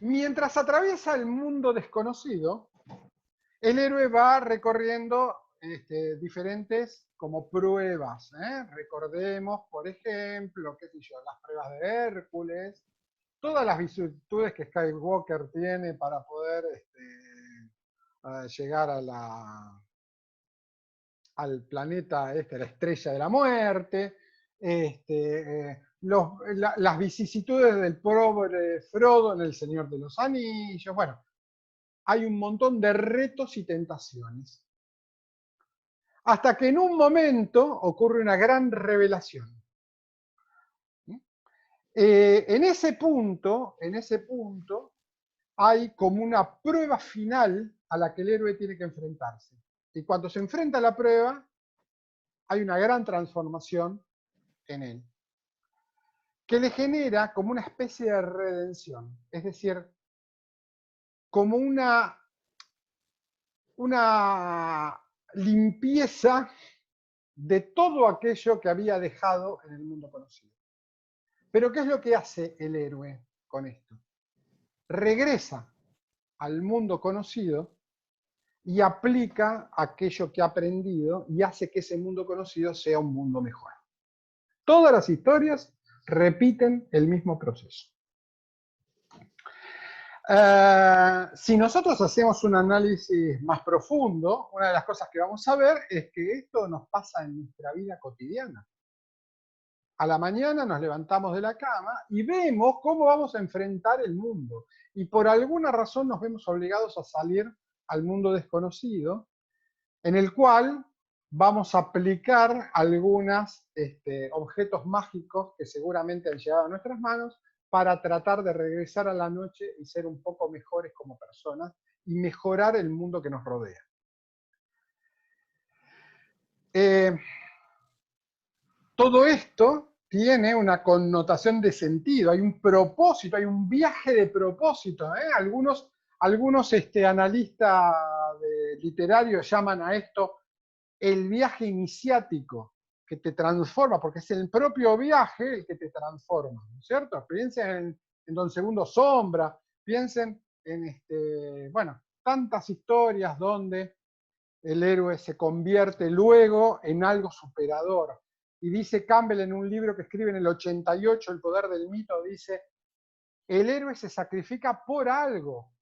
A: Mientras atraviesa el mundo desconocido, el héroe va recorriendo diferentes como pruebas. Recordemos, por ejemplo, qué sé yo, las pruebas de Hércules, todas las vicisitudes que Skywalker tiene para poder llegar al planeta, la estrella de la muerte, las vicisitudes del pobre Frodo en El Señor de los Anillos. Bueno, hay un montón de retos y tentaciones. Hasta que en un momento ocurre una gran revelación. En ese punto, hay como una prueba final a la que el héroe tiene que enfrentarse. Y cuando se enfrenta a la prueba, hay una gran transformación en él, que le genera como una especie de redención, es decir, como una limpieza de todo aquello que había dejado en el mundo conocido. Pero ¿qué es lo que hace el héroe con esto? Regresa al mundo conocido y aplica aquello que ha aprendido y hace que ese mundo conocido sea un mundo mejor. Todas las historias repiten el mismo proceso. Si nosotros hacemos un análisis más profundo, una de las cosas que vamos a ver es que esto nos pasa en nuestra vida cotidiana. A la mañana nos levantamos de la cama y vemos cómo vamos a enfrentar el mundo. Y por alguna razón nos vemos obligados a salir al mundo desconocido, en el cual vamos a aplicar algunos objetos mágicos que seguramente han llegado a nuestras manos para tratar de regresar a la noche y ser un poco mejores como personas y mejorar el mundo que nos rodea. Todo esto tiene una connotación de sentido, hay un propósito, hay un viaje de propósito. Algunos analistas literarios llaman a esto el viaje iniciático, que te transforma, porque es el propio viaje el que te transforma, ¿no es cierto? Piensen en Don Segundo Sombra, piensen en tantas historias donde el héroe se convierte luego en algo superador. Y dice Campbell en un libro que escribe en el 88, El poder del mito, dice, el héroe se sacrifica por algo.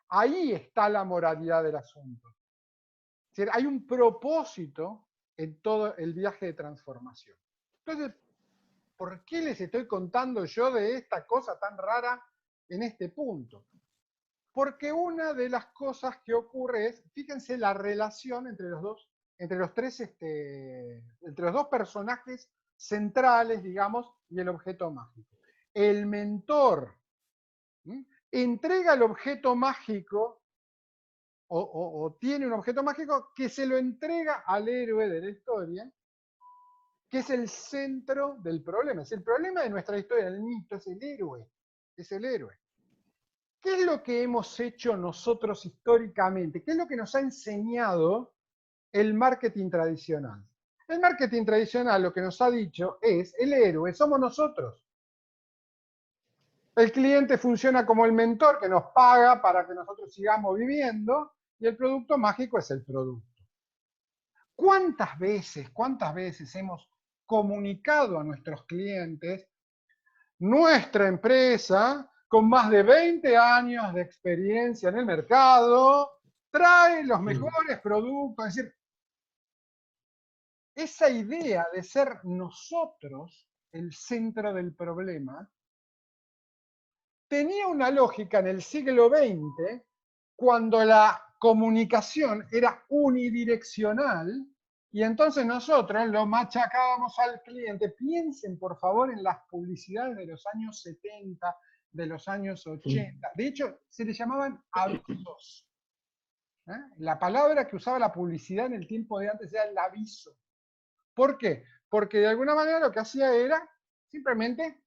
A: Ahí está la moralidad del asunto. Es decir, hay un propósito en todo el viaje de transformación. Entonces, ¿por qué les estoy contando yo de esta cosa tan rara en este punto? Porque una de las cosas que ocurre es, fíjense la relación entre los dos personajes centrales, digamos, y el objeto mágico. El mentor entrega el objeto mágico o tiene un objeto mágico que se lo entrega al héroe de la historia, que es el centro del problema. Es el problema de nuestra historia, el mito, es el héroe. Es el héroe. ¿Qué es lo que hemos hecho nosotros históricamente? ¿Qué es lo que nos ha enseñado el marketing tradicional? El marketing tradicional lo que nos ha dicho es, el héroe somos nosotros. El cliente funciona como el mentor que nos paga para que nosotros sigamos viviendo y el producto mágico es el producto. ¿Cuántas veces hemos comunicado a nuestros clientes nuestra empresa con más de 20 años de experiencia en el mercado trae los mejores productos? Es decir, esa idea de ser nosotros el centro del problema tenía una lógica en el siglo XX cuando la comunicación era unidireccional y entonces nosotros lo machacábamos al cliente. Piensen por favor en las publicidades de los años 70, de los años 80. De hecho, se le llamaban avisos. La palabra que usaba la publicidad en el tiempo de antes era el aviso. ¿Por qué? Porque de alguna manera lo que hacía era simplemente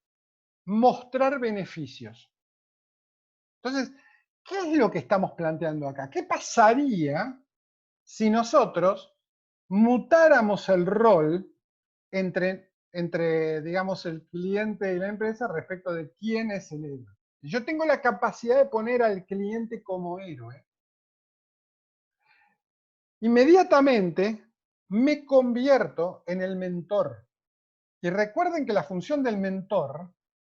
A: mostrar beneficios. Entonces, ¿qué es lo que estamos planteando acá? ¿Qué pasaría si nosotros mutáramos el rol entre, digamos, el cliente y la empresa respecto de quién es el héroe? Si yo tengo la capacidad de poner al cliente como héroe, inmediatamente me convierto en el mentor. Y recuerden que la función del mentor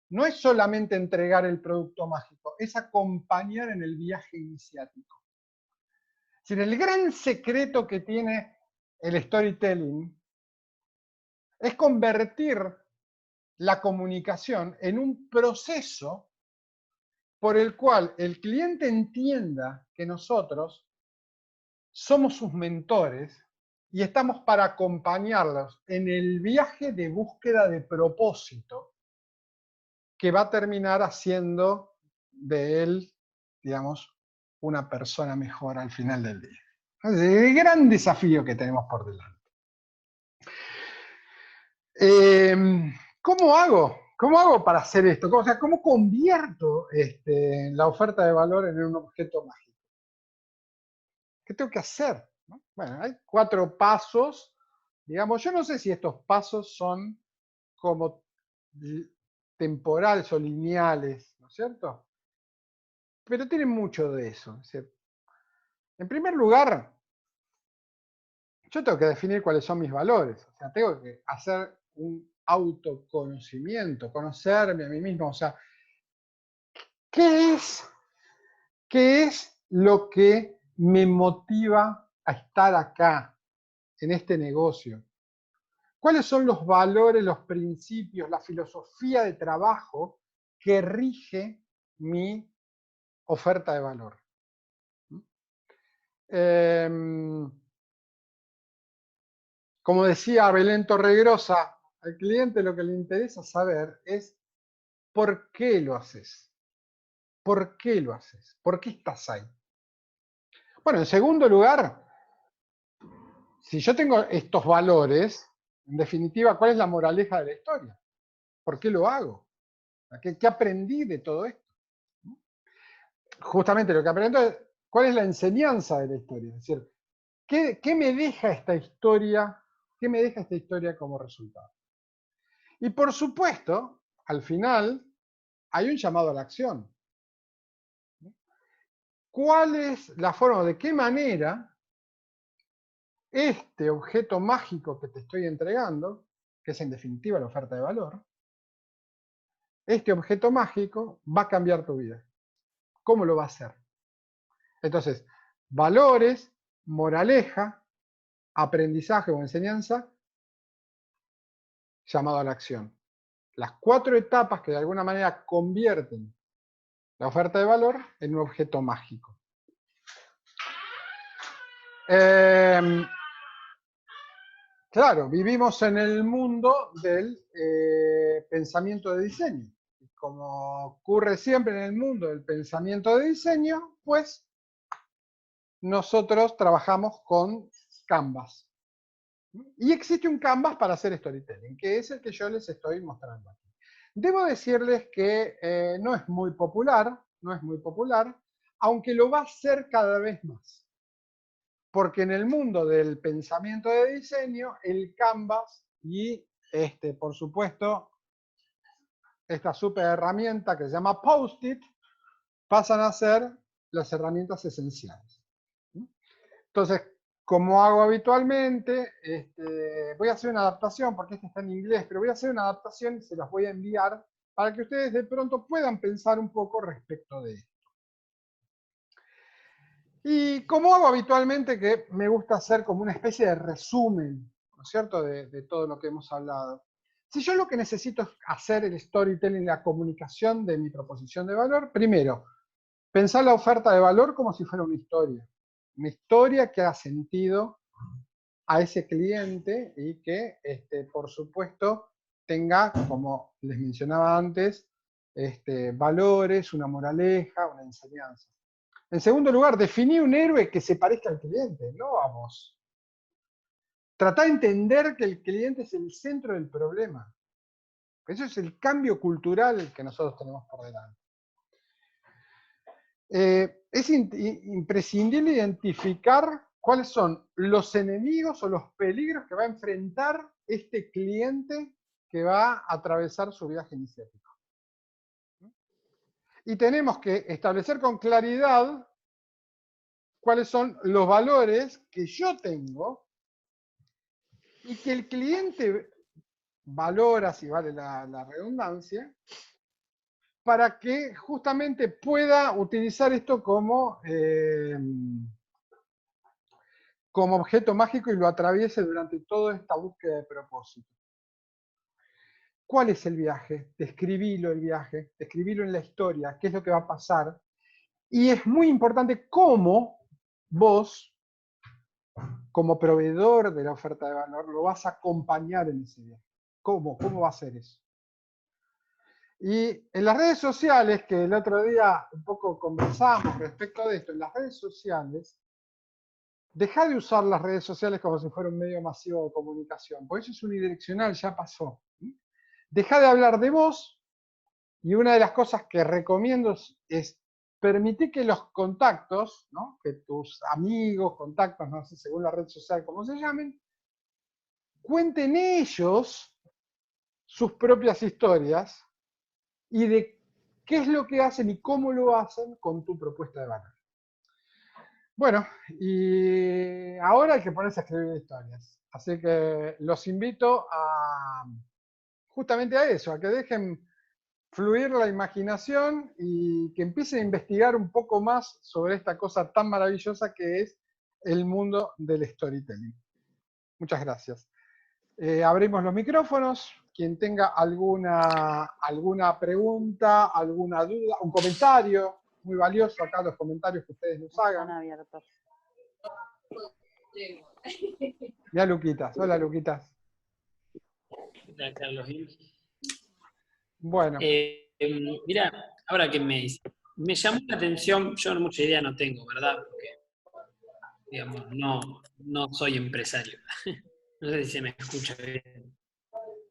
A: no es solamente entregar el producto mágico, es acompañar en el viaje iniciático. Es decir, el gran secreto que tiene el storytelling es convertir la comunicación en un proceso por el cual el cliente entienda que nosotros somos sus mentores y estamos para acompañarlos en el viaje de búsqueda de propósito que va a terminar haciendo de él, digamos, una persona mejor al final del día. Es el gran desafío que tenemos por delante. ¿Cómo hago? ¿Cómo hago para hacer esto? O sea, ¿cómo convierto la oferta de valor en un objeto mágico? ¿Qué tengo que hacer? ¿No? Bueno, hay 4 pasos. Digamos, yo no sé si estos pasos son como temporales o lineales, ¿no es cierto? Pero tienen mucho de eso. Es decir, en primer lugar, yo tengo que definir cuáles son mis valores. O sea, tengo que hacer un autoconocimiento, conocerme a mí mismo. O sea, ¿qué es lo que me motiva a estar acá, en este negocio? ¿Cuáles son los valores, los principios, la filosofía de trabajo que rige mi oferta de valor? Como decía Belén Torregrosa, al cliente lo que le interesa saber es por qué lo haces. ¿Por qué lo haces? ¿Por qué estás ahí? Bueno, en segundo lugar, si yo tengo estos valores, en definitiva, ¿cuál es la moraleja de la historia? ¿Por qué lo hago? ¿Qué aprendí de todo esto? Justamente lo que aprendo es cuál es la enseñanza de la historia. Es decir, ¿qué me deja esta historia? ¿Qué me deja esta historia como resultado? Y por supuesto, al final, hay un llamado a la acción. ¿Cuál es la forma, de qué manera este objeto mágico que te estoy entregando, que es en definitiva la oferta de valor, este objeto mágico va a cambiar tu vida? ¿Cómo lo va a hacer? Entonces, valores, moraleja, aprendizaje o enseñanza, llamado a la acción. Las 4 etapas que de alguna manera convierten la oferta de valor en un objeto mágico. Claro, vivimos en el mundo del pensamiento de diseño. Y como ocurre siempre en el mundo del pensamiento de diseño, pues nosotros trabajamos con Canvas. Y existe un Canvas para hacer storytelling, que es el que yo les estoy mostrando aquí. Debo decirles que no es muy popular, aunque lo va a ser cada vez más. Porque en el mundo del pensamiento de diseño, el Canvas y, por supuesto, esta super herramienta que se llama Post-it, pasan a ser las herramientas esenciales. Entonces, como hago habitualmente, voy a hacer una adaptación, porque este está en inglés, pero voy a hacer una adaptación y se las voy a enviar para que ustedes de pronto puedan pensar un poco respecto de esto. Y como hago habitualmente, que me gusta hacer como una especie de resumen, ¿no es cierto?, de todo lo que hemos hablado. Si yo lo que necesito es hacer el storytelling, la comunicación de mi proposición de valor, primero, pensar la oferta de valor como si fuera una historia que haga sentido a ese cliente y que, por supuesto, tenga, como les mencionaba antes, valores, una moraleja, una enseñanza. En segundo lugar, definir un héroe que se parezca al cliente, no a vos. Tratá de entender que el cliente es el centro del problema. Eso es el cambio cultural que nosotros tenemos por delante. Es imprescindible identificar cuáles son los enemigos o los peligros que va a enfrentar este cliente que va a atravesar su viaje iniciático. Y tenemos que establecer con claridad cuáles son los valores que yo tengo y que el cliente valora, si vale la redundancia, para que justamente pueda utilizar esto como objeto mágico y lo atraviese durante toda esta búsqueda de propósito. ¿Cuál es el viaje? Describilo el viaje, describilo en la historia, qué es lo que va a pasar. Y es muy importante cómo vos, como proveedor de la oferta de valor, lo vas a acompañar en ese viaje. ¿Cómo va a ser eso? Y en las redes sociales, que el otro día un poco conversamos respecto de esto, en las redes sociales, dejá de usar las redes sociales como si fuera un medio masivo de comunicación, porque eso es unidireccional, ya pasó. Dejá de hablar de vos, y una de las cosas que recomiendo es permitir que los contactos, ¿no? Que tus amigos, contactos, no sé, según la red social, como se llamen, cuenten ellos sus propias historias y de qué es lo que hacen y cómo lo hacen con tu propuesta de valor. Bueno, y ahora hay que ponerse a escribir historias. Así que los invito a justamente a eso, a que dejen fluir la imaginación y que empiecen a investigar un poco más sobre esta cosa tan maravillosa que es el mundo del storytelling. Muchas gracias. Abrimos los micrófonos. Quien tenga alguna pregunta, alguna duda, un comentario, muy valioso acá los comentarios que ustedes nos hagan.
E: Están abiertos.
A: Ya Luquitas. Hola Luquitas.
F: Hola, Carlos.
A: Bueno.
F: Mira, ahora que me llamó la atención, yo mucha idea no tengo, ¿verdad? Porque, digamos, no soy empresario. No sé si se me escucha bien.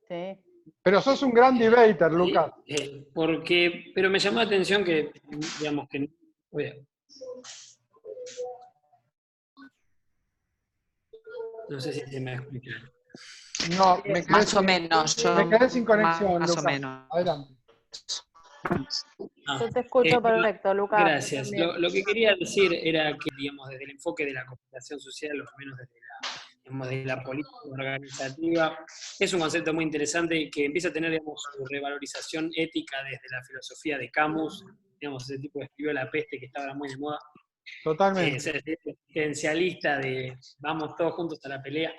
E: Sí.
A: Pero sos un gran debater, Lucas.
F: Pero me llamó la atención que, digamos, que... No sé si se me escucha.
A: No, me quedé
G: Más o menos.
A: Me quedé sin conexión,
G: Más
A: Lucas.
G: o menos.
A: Adelante.
E: Yo te escucho perfecto, Lucas.
F: Gracias. Lo que quería decir era que, digamos, desde el enfoque de la comunicación social, o al menos desde la política organizativa, es un concepto muy interesante que empieza a tener, digamos, su revalorización ética desde la filosofía de Camus, digamos, ese tipo que escribió La peste, que está ahora muy de moda.
A: Totalmente.
F: Es existencialista de vamos todos juntos a la pelea.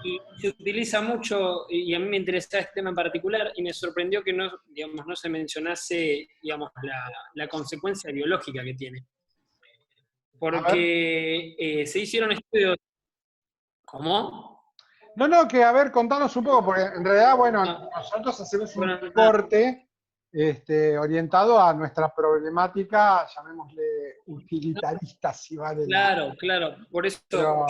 F: Y se utiliza mucho, y a mí me interesa este tema en particular, y me sorprendió que no se mencionase, digamos, la consecuencia biológica que tiene. Porque se hicieron estudios. ¿Cómo?
A: No, que a ver, contanos un poco, porque en realidad, bueno, nosotros hacemos un corte orientado a nuestra problemática, llamémosle utilitarista, si vale.
F: Claro, por eso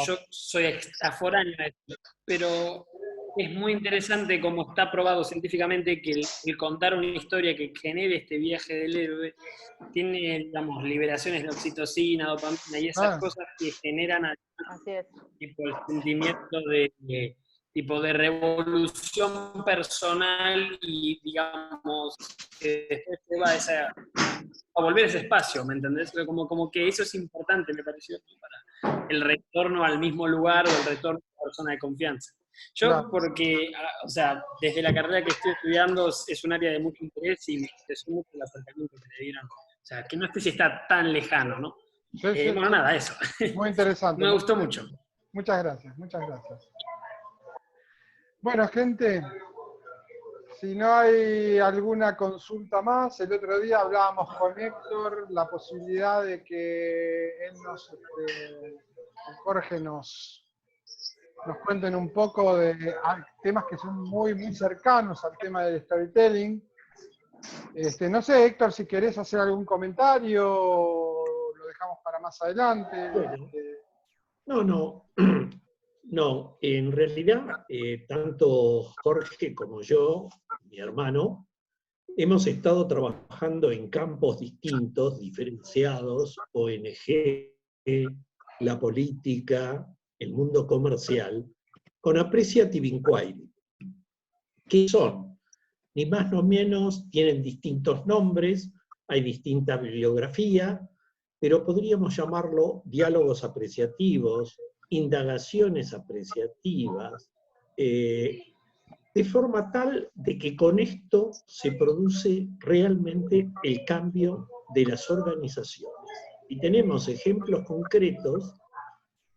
F: yo soy aforáneo a esto, pero es muy interesante cómo está probado científicamente que el contar una historia que genere este viaje del héroe tiene, digamos, liberaciones de oxitocina, dopamina y esas cosas que generan tipo el sentimiento de revolución personal y, digamos, que después te va a volver a ese espacio, ¿me entendés? Como que eso es importante, me pareció, para el retorno al mismo lugar o el retorno a la persona de confianza. Yo, porque, o sea, desde la carrera que estoy estudiando es un área de mucho interés y me interesó mucho el acercamiento que le dieron. O sea, que no sé si está tan lejano, ¿no? Bueno, nada, eso.
A: Muy interesante.
F: Me gustó mucho.
A: Muchas gracias, muchas gracias. Bueno, gente, si no hay alguna consulta más, el otro día hablábamos con Héctor la posibilidad de que él Jorge nos cuenten un poco de temas que son muy, muy cercanos al tema del storytelling. No sé, Héctor, si querés hacer algún comentario, lo dejamos para más adelante.
H: No, en realidad, tanto Jorge como yo, mi hermano, hemos estado trabajando en campos distintos, diferenciados, ONG, la política, el mundo comercial, con Appreciative Inquiry. ¿Qué son? Ni más ni menos, tienen distintos nombres, hay distinta bibliografía, pero podríamos llamarlo diálogos apreciativos, indagaciones apreciativas, de forma tal de que con esto se produce realmente el cambio de las organizaciones. Y tenemos ejemplos concretos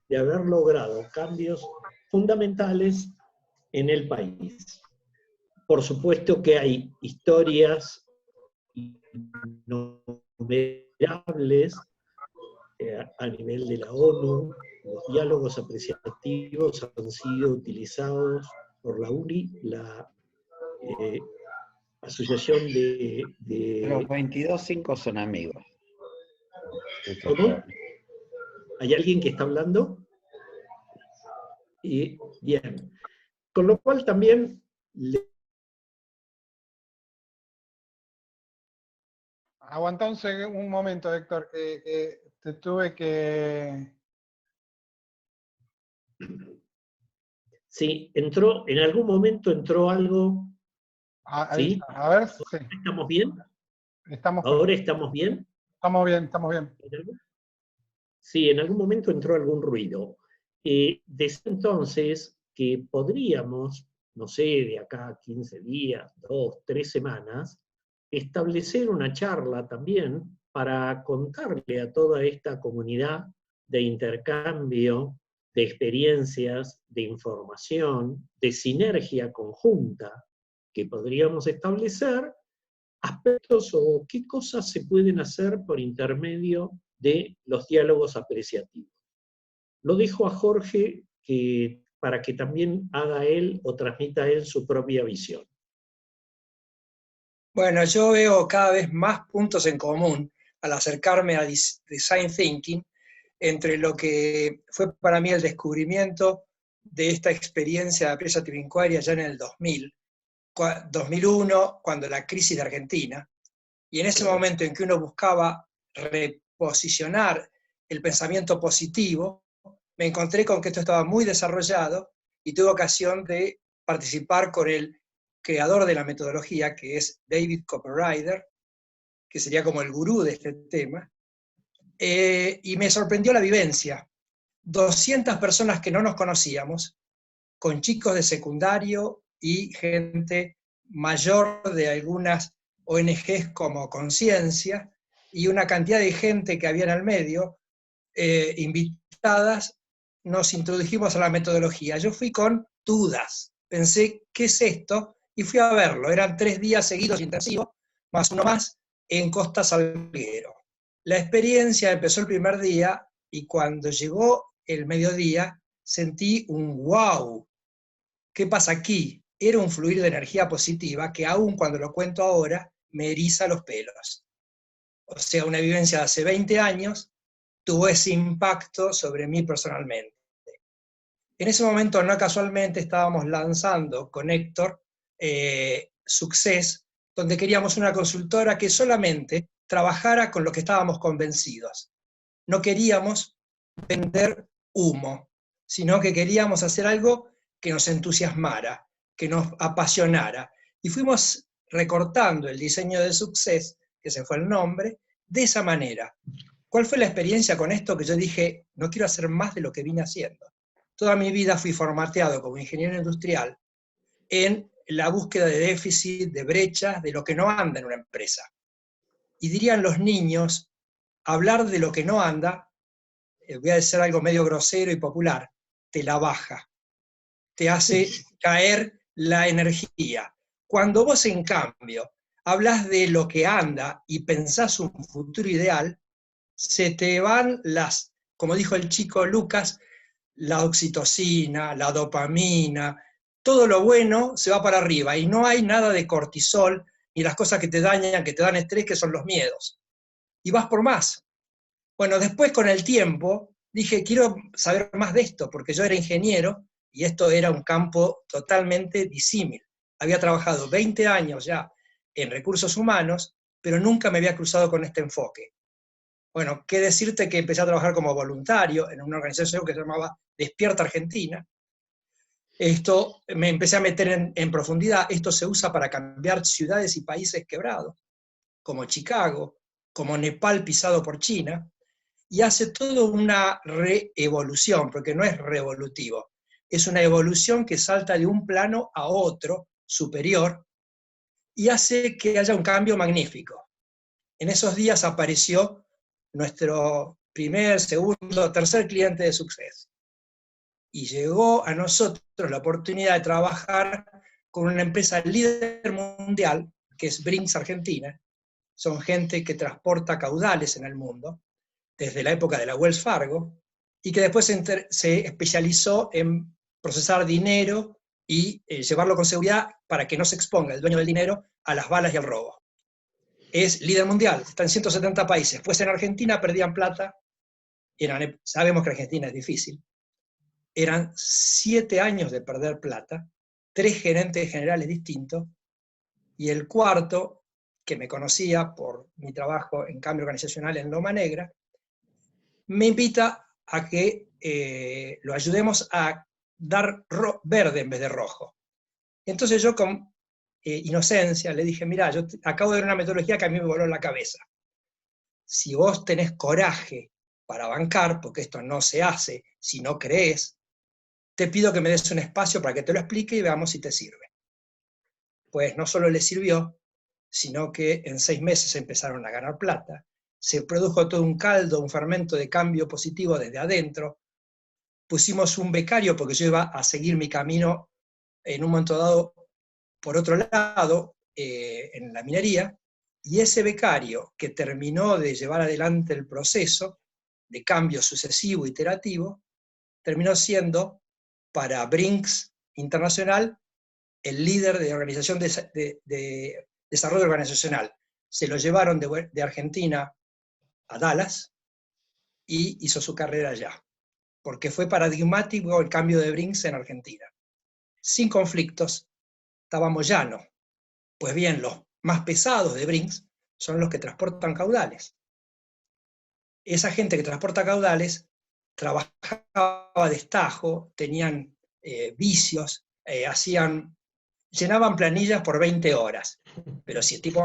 H: de haber logrado cambios fundamentales en el país. Por supuesto que hay historias innumerables a nivel de la ONU. Los diálogos apreciativos han sido utilizados por la UNI, la asociación
G: Los 22.5 son amigos.
H: ¿Cómo? ¿Hay alguien que está hablando? Y bien. Con lo cual también
A: Aguanta un momento, Héctor, que te tuve que...
H: sí, en algún momento entró algo.
A: Ahí
H: ¿Sí?
A: está. A ver, sí.
H: ¿Estamos bien?
A: Estamos
H: ¿Ahora estamos bien?
A: Estamos bien, estamos bien.
H: Sí, en algún momento entró algún ruido. Desde entonces que podríamos, no sé, de acá a 15 días, 2, 3 semanas, establecer una charla también para contarle a toda esta comunidad de intercambio, de experiencias, de información, de sinergia conjunta que podríamos establecer, aspectos o qué cosas se pueden hacer por intermedio de los diálogos apreciativos. Lo dejo a Jorge para que también haga él o transmita él su propia visión.
B: Bueno, yo veo cada vez más puntos en común al acercarme a Design Thinking entre lo que fue para mí el descubrimiento de esta experiencia de Appreciative Inquiry allá en el 2001, cuando la crisis de Argentina, y en ese momento en que uno buscaba reposicionar el pensamiento positivo, me encontré con que esto estaba muy desarrollado y tuve ocasión de participar con el creador de la metodología, que es David Copperrider, que sería como el gurú de este tema, y me sorprendió la vivencia. 200 personas que no nos conocíamos, con chicos de secundario y gente mayor de algunas ONGs como Conciencia, y una cantidad de gente que había en el medio, invitadas, nos introdujimos a la metodología. Yo fui con dudas, pensé, ¿qué es esto? Y fui a verlo, eran 3 días seguidos intensivos, más uno más, en Costa Salguero. La experiencia empezó el primer día, y cuando llegó el mediodía, sentí un wow. ¿Qué pasa aquí? Era un fluir de energía positiva que aún cuando lo cuento ahora, me eriza los pelos. O sea, una vivencia de hace 20 años tuvo ese impacto sobre mí personalmente. En ese momento, no casualmente, estábamos lanzando con Héctor Success, donde queríamos una consultora que solamente trabajara con lo que estábamos convencidos. No queríamos vender humo, sino que queríamos hacer algo que nos entusiasmara, que nos apasionara. Y fuimos recortando el diseño de Success, que se fue el nombre, de esa manera. ¿Cuál fue la experiencia con esto? Que yo dije, no quiero hacer más de lo que vine haciendo. Toda mi vida fui formateado como ingeniero industrial en la búsqueda de déficit, de brechas, de lo que no anda en una empresa. Y dirían los niños, hablar de lo que no anda, voy a decir algo medio grosero y popular, te la baja, te hace caer la energía. Cuando vos, en cambio, hablas de lo que anda y pensás un futuro ideal, se te van las, como dijo el chico Lucas, la oxitocina, la dopamina, todo lo bueno se va para arriba y no hay nada de cortisol ni las cosas que te dañan, que te dan estrés, que son los miedos. Y vas por más. Bueno, después con el tiempo dije, quiero saber más de esto, porque yo era ingeniero y esto era un campo totalmente disímil. Había trabajado 20 años ya en recursos humanos, pero nunca me había cruzado con este enfoque. Bueno, qué decirte que empecé a trabajar como voluntario en una organización que se llamaba Despierta Argentina. Esto me empecé a meter en profundidad. Esto se usa para cambiar ciudades y países quebrados, como Chicago, como Nepal pisado por China, y hace toda una reevolución, porque no es revolutivo, es una evolución que salta de un plano a otro, superior, y hace que haya un cambio magnífico. En esos días apareció nuestro primer, segundo, tercer cliente de Success. Y llegó a nosotros la oportunidad de trabajar con una empresa líder mundial, que es Brinks Argentina. Son gente que transporta caudales en el mundo, desde la época de la Wells Fargo, y que después se especializó en procesar dinero y llevarlo con seguridad para que no se exponga el dueño del dinero a las balas y al robo. Es líder mundial, está en 170 países. Pues en Argentina perdían plata, sabemos que Argentina es difícil, eran 7 años de perder plata, 3 gerentes generales distintos, y el cuarto, que me conocía por mi trabajo en cambio organizacional en Loma Negra, me invita a que lo ayudemos a dar verde en vez de rojo. Entonces yo con inocencia le dije, mirá, yo acabo de ver una metodología que a mí me voló la cabeza. Si vos tenés coraje para bancar, porque esto no se hace si no crees, te pido que me des un espacio para que te lo explique y veamos si te sirve. Pues no solo le sirvió, sino que en 6 meses empezaron a ganar plata, se produjo todo un caldo, un fermento de cambio positivo desde adentro, pusimos un becario porque yo iba a seguir mi camino en un momento dado por otro lado, en la minería, y ese becario que terminó de llevar adelante el proceso de cambio sucesivo, iterativo, terminó siendo para Brinks Internacional el líder de organización de desarrollo organizacional. Se lo llevaron de Argentina a Dallas y hizo su carrera allá, porque fue paradigmático el cambio de Brinks en Argentina. Sin conflictos, estábamos llanos. Pues bien, los más pesados de Brinks son los que transportan caudales. Esa gente que transporta caudales trabajaba a destajo, tenían vicios, llenaban planillas por 20 horas. Pero si el tipo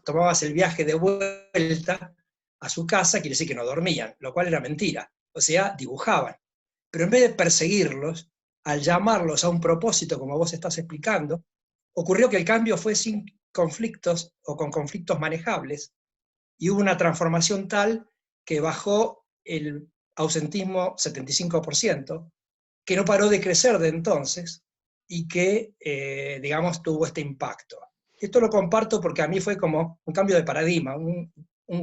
B: tomabas el viaje de vuelta a su casa, quiere decir que no dormían, lo cual era mentira. O sea, dibujaban. Pero en vez de perseguirlos, al llamarlos a un propósito, como vos estás explicando, ocurrió que el cambio fue sin conflictos o con conflictos manejables, y hubo una transformación tal que bajó el ausentismo 75%, que no paró de crecer de entonces, y que, digamos, tuvo este impacto. Esto lo comparto porque a mí fue como un cambio de paradigma, un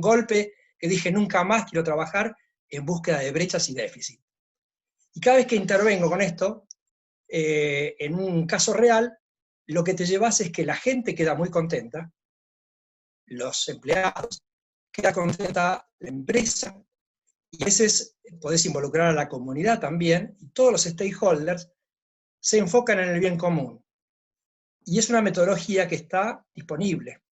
B: golpe que dije, nunca más quiero trabajar en búsqueda de brechas y déficit. Y cada vez que intervengo con esto, en un caso real, lo que te llevas es que la gente queda muy contenta, los empleados, queda contenta la empresa, y a veces podés involucrar a la comunidad también, y todos los stakeholders se enfocan en el bien común. Y es una metodología que está disponible.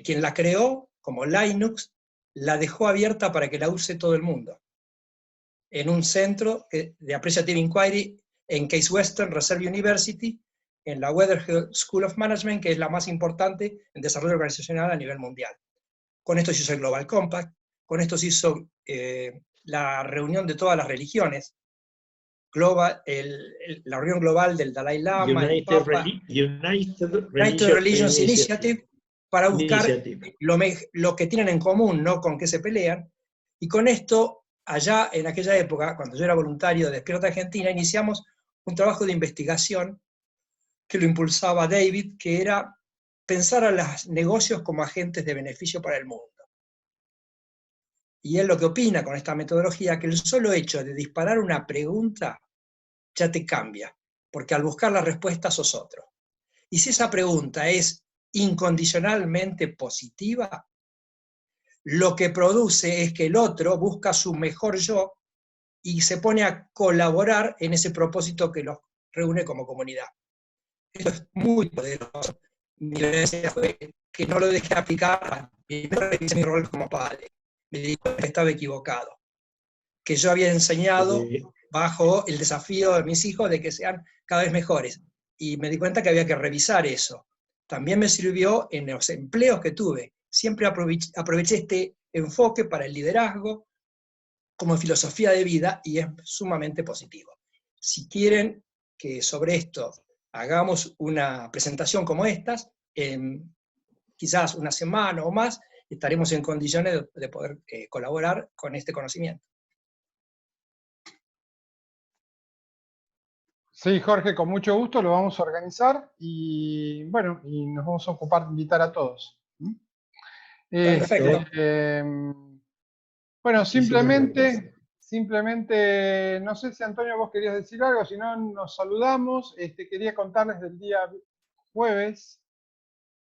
B: Quien la creó, como Linux, la dejó abierta para que la use todo el mundo. En un centro de Appreciative Inquiry en Case Western Reserve University, en la Weatherhill School of Management, que es la más importante en desarrollo organizacional a nivel mundial. Con esto se hizo el Global Compact, con esto se hizo la reunión de todas las religiones, la reunión global del Dalai Lama,
H: United
B: Religions Initiative, para buscar lo que tienen en común, no con qué se pelean. Y con esto, allá en aquella época, cuando yo era voluntario de Despierta Argentina, iniciamos un trabajo de investigación que lo impulsaba David, que era pensar a los negocios como agentes de beneficio para el mundo. Y él lo que opina con esta metodología, que el solo hecho de disparar una pregunta ya te cambia, porque al buscar la respuesta sos otro. Y si esa pregunta es incondicionalmente positiva, lo que produce es que el otro busca su mejor yo y se pone a colaborar en ese propósito que los reúne como comunidad. Esto es muy poderoso. Mi experiencia fue que no lo dejé aplicar, primero hice mi rol como padre, me di cuenta que estaba equivocado, que yo había enseñado bajo el desafío de mis hijos de que sean cada vez mejores, y me di cuenta que había que revisar eso. También me sirvió en los empleos que tuve, siempre aproveché este enfoque para el liderazgo como filosofía de vida, y es sumamente positivo. Si quieren que sobre esto hagamos una presentación como estas, en quizás una semana o más, estaremos en condiciones de poder colaborar con este conocimiento.
A: Sí, Jorge, con mucho gusto lo vamos a organizar y bueno, y nos vamos a ocupar de invitar a todos.
B: Perfecto.
A: Bueno, simplemente simplemente, no sé si Antonio vos querías decir algo, si no nos saludamos. Quería contarles del día jueves.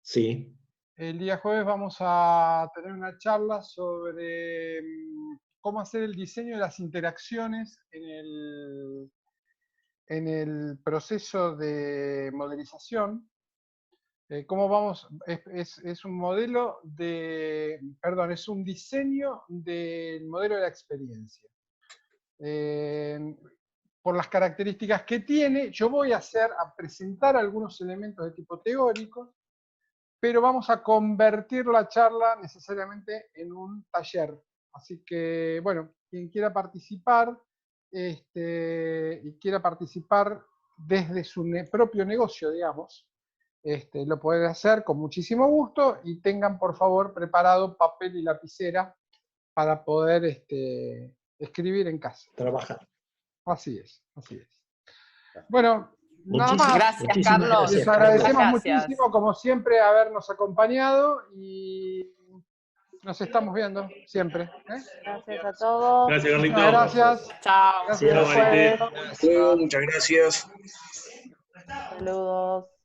H: Sí.
A: El día jueves vamos a tener una charla sobre cómo hacer el diseño de las interacciones en el proceso de modelización. ¿Cómo vamos? Es un modelo de, perdón, es un diseño del modelo de la experiencia. Por las características que tiene, yo voy a presentar algunos elementos de tipo teórico, pero vamos a convertir la charla necesariamente en un taller. Así que, bueno, quien quiera participar y quiera participar desde su propio negocio, digamos, lo pueden hacer con muchísimo gusto, y tengan por favor preparado papel y lapicera para poder escribir en casa.
H: Trabajar.
A: Así es, así es. Bueno, nada
H: Muchísimas
A: más.
E: Gracias, Carlos.
A: Les agradecemos
E: Muchas gracias.
A: muchísimo, como siempre, habernos acompañado, y nos estamos viendo siempre.
E: Gracias a todos.
I: Gracias, Carlito.
A: Muchas gracias.
E: Chao.
A: Gracias.
I: Hasta luego, Marité.
E: Jueves.
B: Hasta luego, muchas gracias.
E: Saludos.